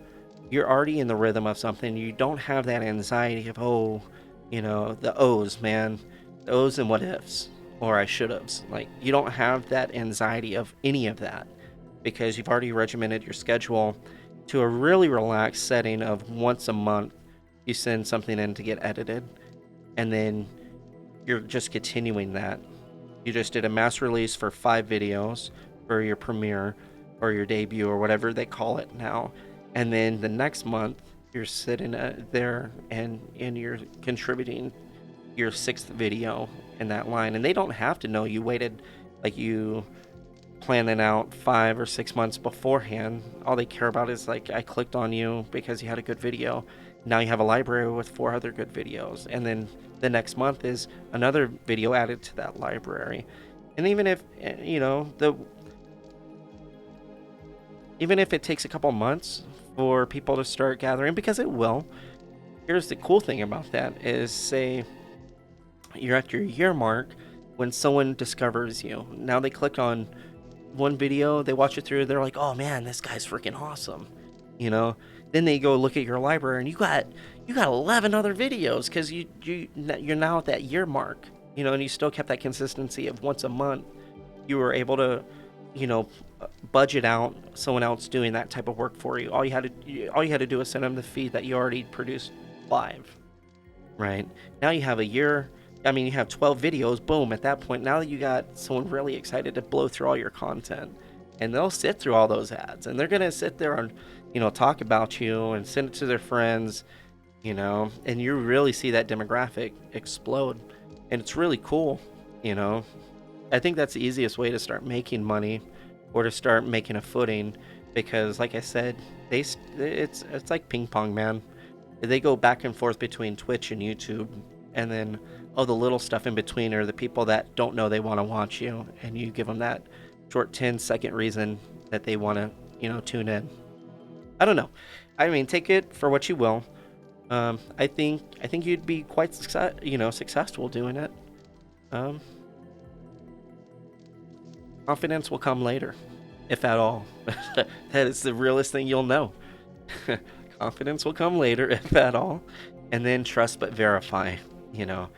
A: you're already in the rhythm of something. You don't have that anxiety of, oh, you know, the O's, man, the O's and what ifs, or I should have's. Like, you don't have that anxiety of any of that because you've already regimented your schedule to a really relaxed setting of once a month you send something in to get edited, and then you're just continuing that. You just did a mass release for 5 videos for your premiere or your debut or whatever they call it now. And then the next month, you're sitting there and you're contributing your 6th video in that line. And they don't have to know you waited, like you planned it out 5 or 6 months beforehand. All they care about is like, I clicked on you because you had a good video. Now you have a library with 4 other good videos. And then the next month is another video added to that library. And even if, you know, even if it takes a couple months for people to start gathering, because it will, here's the cool thing about that is, say you're at your year mark when someone discovers you. Now they click on one video, they watch it through, they're like, oh man, this guy's freaking awesome, you know. Then they go look at your library and you got 11 other videos because you're now at that year mark, you know, and you still kept that consistency of once a month. You were able to, you know, budget out someone else doing that type of work for you. All you had to do is send them the feed that you already produced live, right? Now you have a year. I mean, you have 12 videos. Boom! At that point, now that you got someone really excited to blow through all your content, and they'll sit through all those ads, and they're gonna sit there and, you know, talk about you and send it to their friends, you know, and you really see that demographic explode, and it's really cool, you know. I think that's the easiest way to start making money, or to start making a footing, because, like I said, it's like ping pong, man. They go back and forth between Twitch and YouTube, and then all the little stuff in between are the people that don't know they want to watch you, and you give them that short 10-second reason that they want to, you know, tune in. I don't know. I mean, take it for what you will. I think you'd be quite successful doing it. Confidence will come later, if at all. That is the realest thing you'll know. Confidence will come later, if at all. And then trust but verify. You know,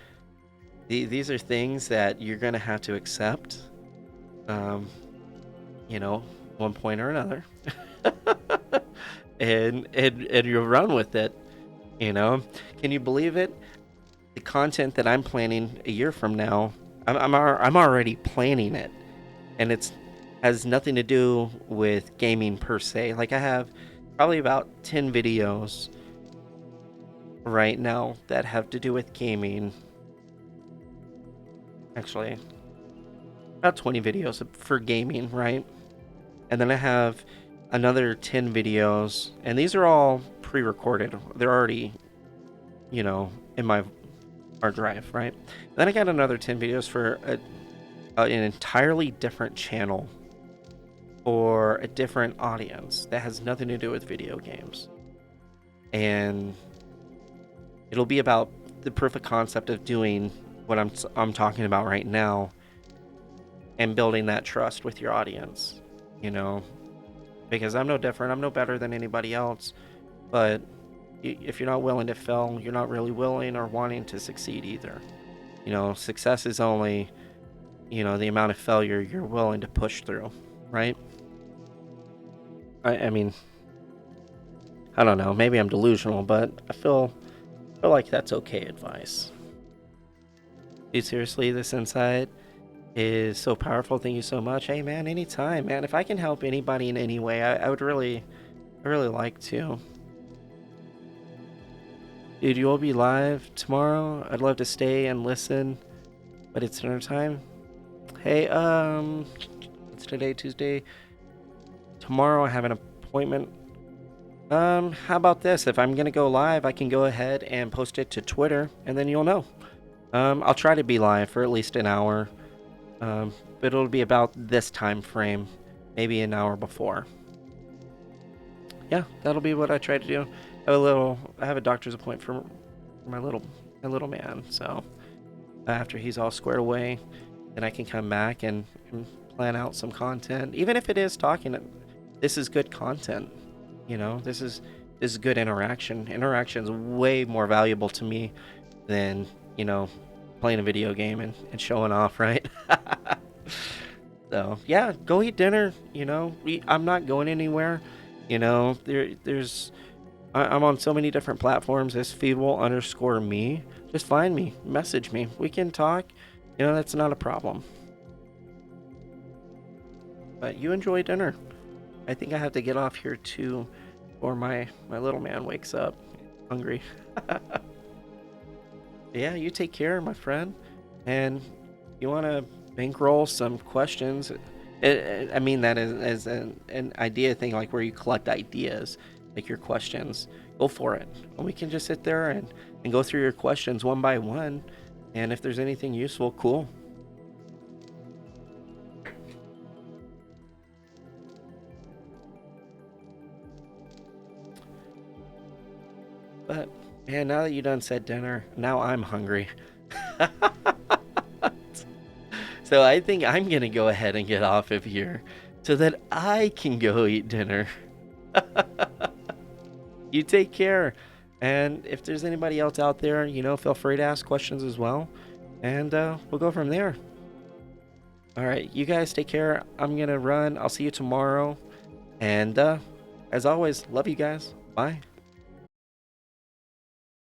A: these are things that you're going to have to accept, you know, one point or another. and you'll run with it, you know. Can you believe it? The content that I'm planning a year from now, I'm already planning it. And it's has nothing to do with gaming per se. Like, I have probably about 10 videos right now that have to do with gaming. Actually, about 20 videos for gaming, right? And then I have another 10 videos, and these are all pre-recorded. They're already, you know, in my hard drive, right? Then I got another 10 videos for an entirely different channel for a different audience that has nothing to do with video games. And it'll be about the proof of concept of doing what I'm talking about right now, and building that trust with your audience, you know, because I'm no different. I'm no better than anybody else. But if you're not willing to fail, you're not really willing or wanting to succeed either. You know, success is only, you know, the amount of failure you're willing to push through, right? I mean, I don't know. Maybe I'm delusional, but I feel like that's okay advice. Dude, seriously, this insight is so powerful. Thank you so much. Hey, man, anytime, man. If I can help anybody in any way, I would really like to. Dude, you will be live tomorrow. I'd love to stay and listen, but it's dinner time. Hey, it's today, Tuesday. Tomorrow I have an appointment. How about this? If I'm gonna go live, I can go ahead and post it to Twitter, and then you'll know. I'll try to be live for at least an hour. But it'll be about this time frame, maybe an hour before. Yeah, that'll be what I try to do. I have a doctor's appointment for my little man, so after he's all squared away, then I can come back and plan out some content. Even if it is talking, this is good content. You know, this is good interaction. Interaction is way more valuable to me than, you know, playing a video game and showing off, right? So yeah, go eat dinner. You know, I'm not going anywhere. You know, there's I'm on so many different platforms as feeble_me. Just find me, message me. We can talk. You know, that's not a problem. But you enjoy dinner. I think I have to get off here too, or my little man wakes up hungry. Yeah, you take care, my friend. And you want to bankroll some questions? I mean that as an idea thing, like where you collect ideas, like your questions. Go for it. And we can just sit there and go through your questions one by one. And if there's anything useful, cool. But man, now that you done said dinner, now I'm hungry. So I think I'm gonna go ahead and get off of here so that I can go eat dinner. You take care. And if there's anybody else out there, you know, feel free to ask questions as well. And we'll go from there. All right, you guys take care. I'm gonna run. I'll see you tomorrow. And as always, love you guys. Bye.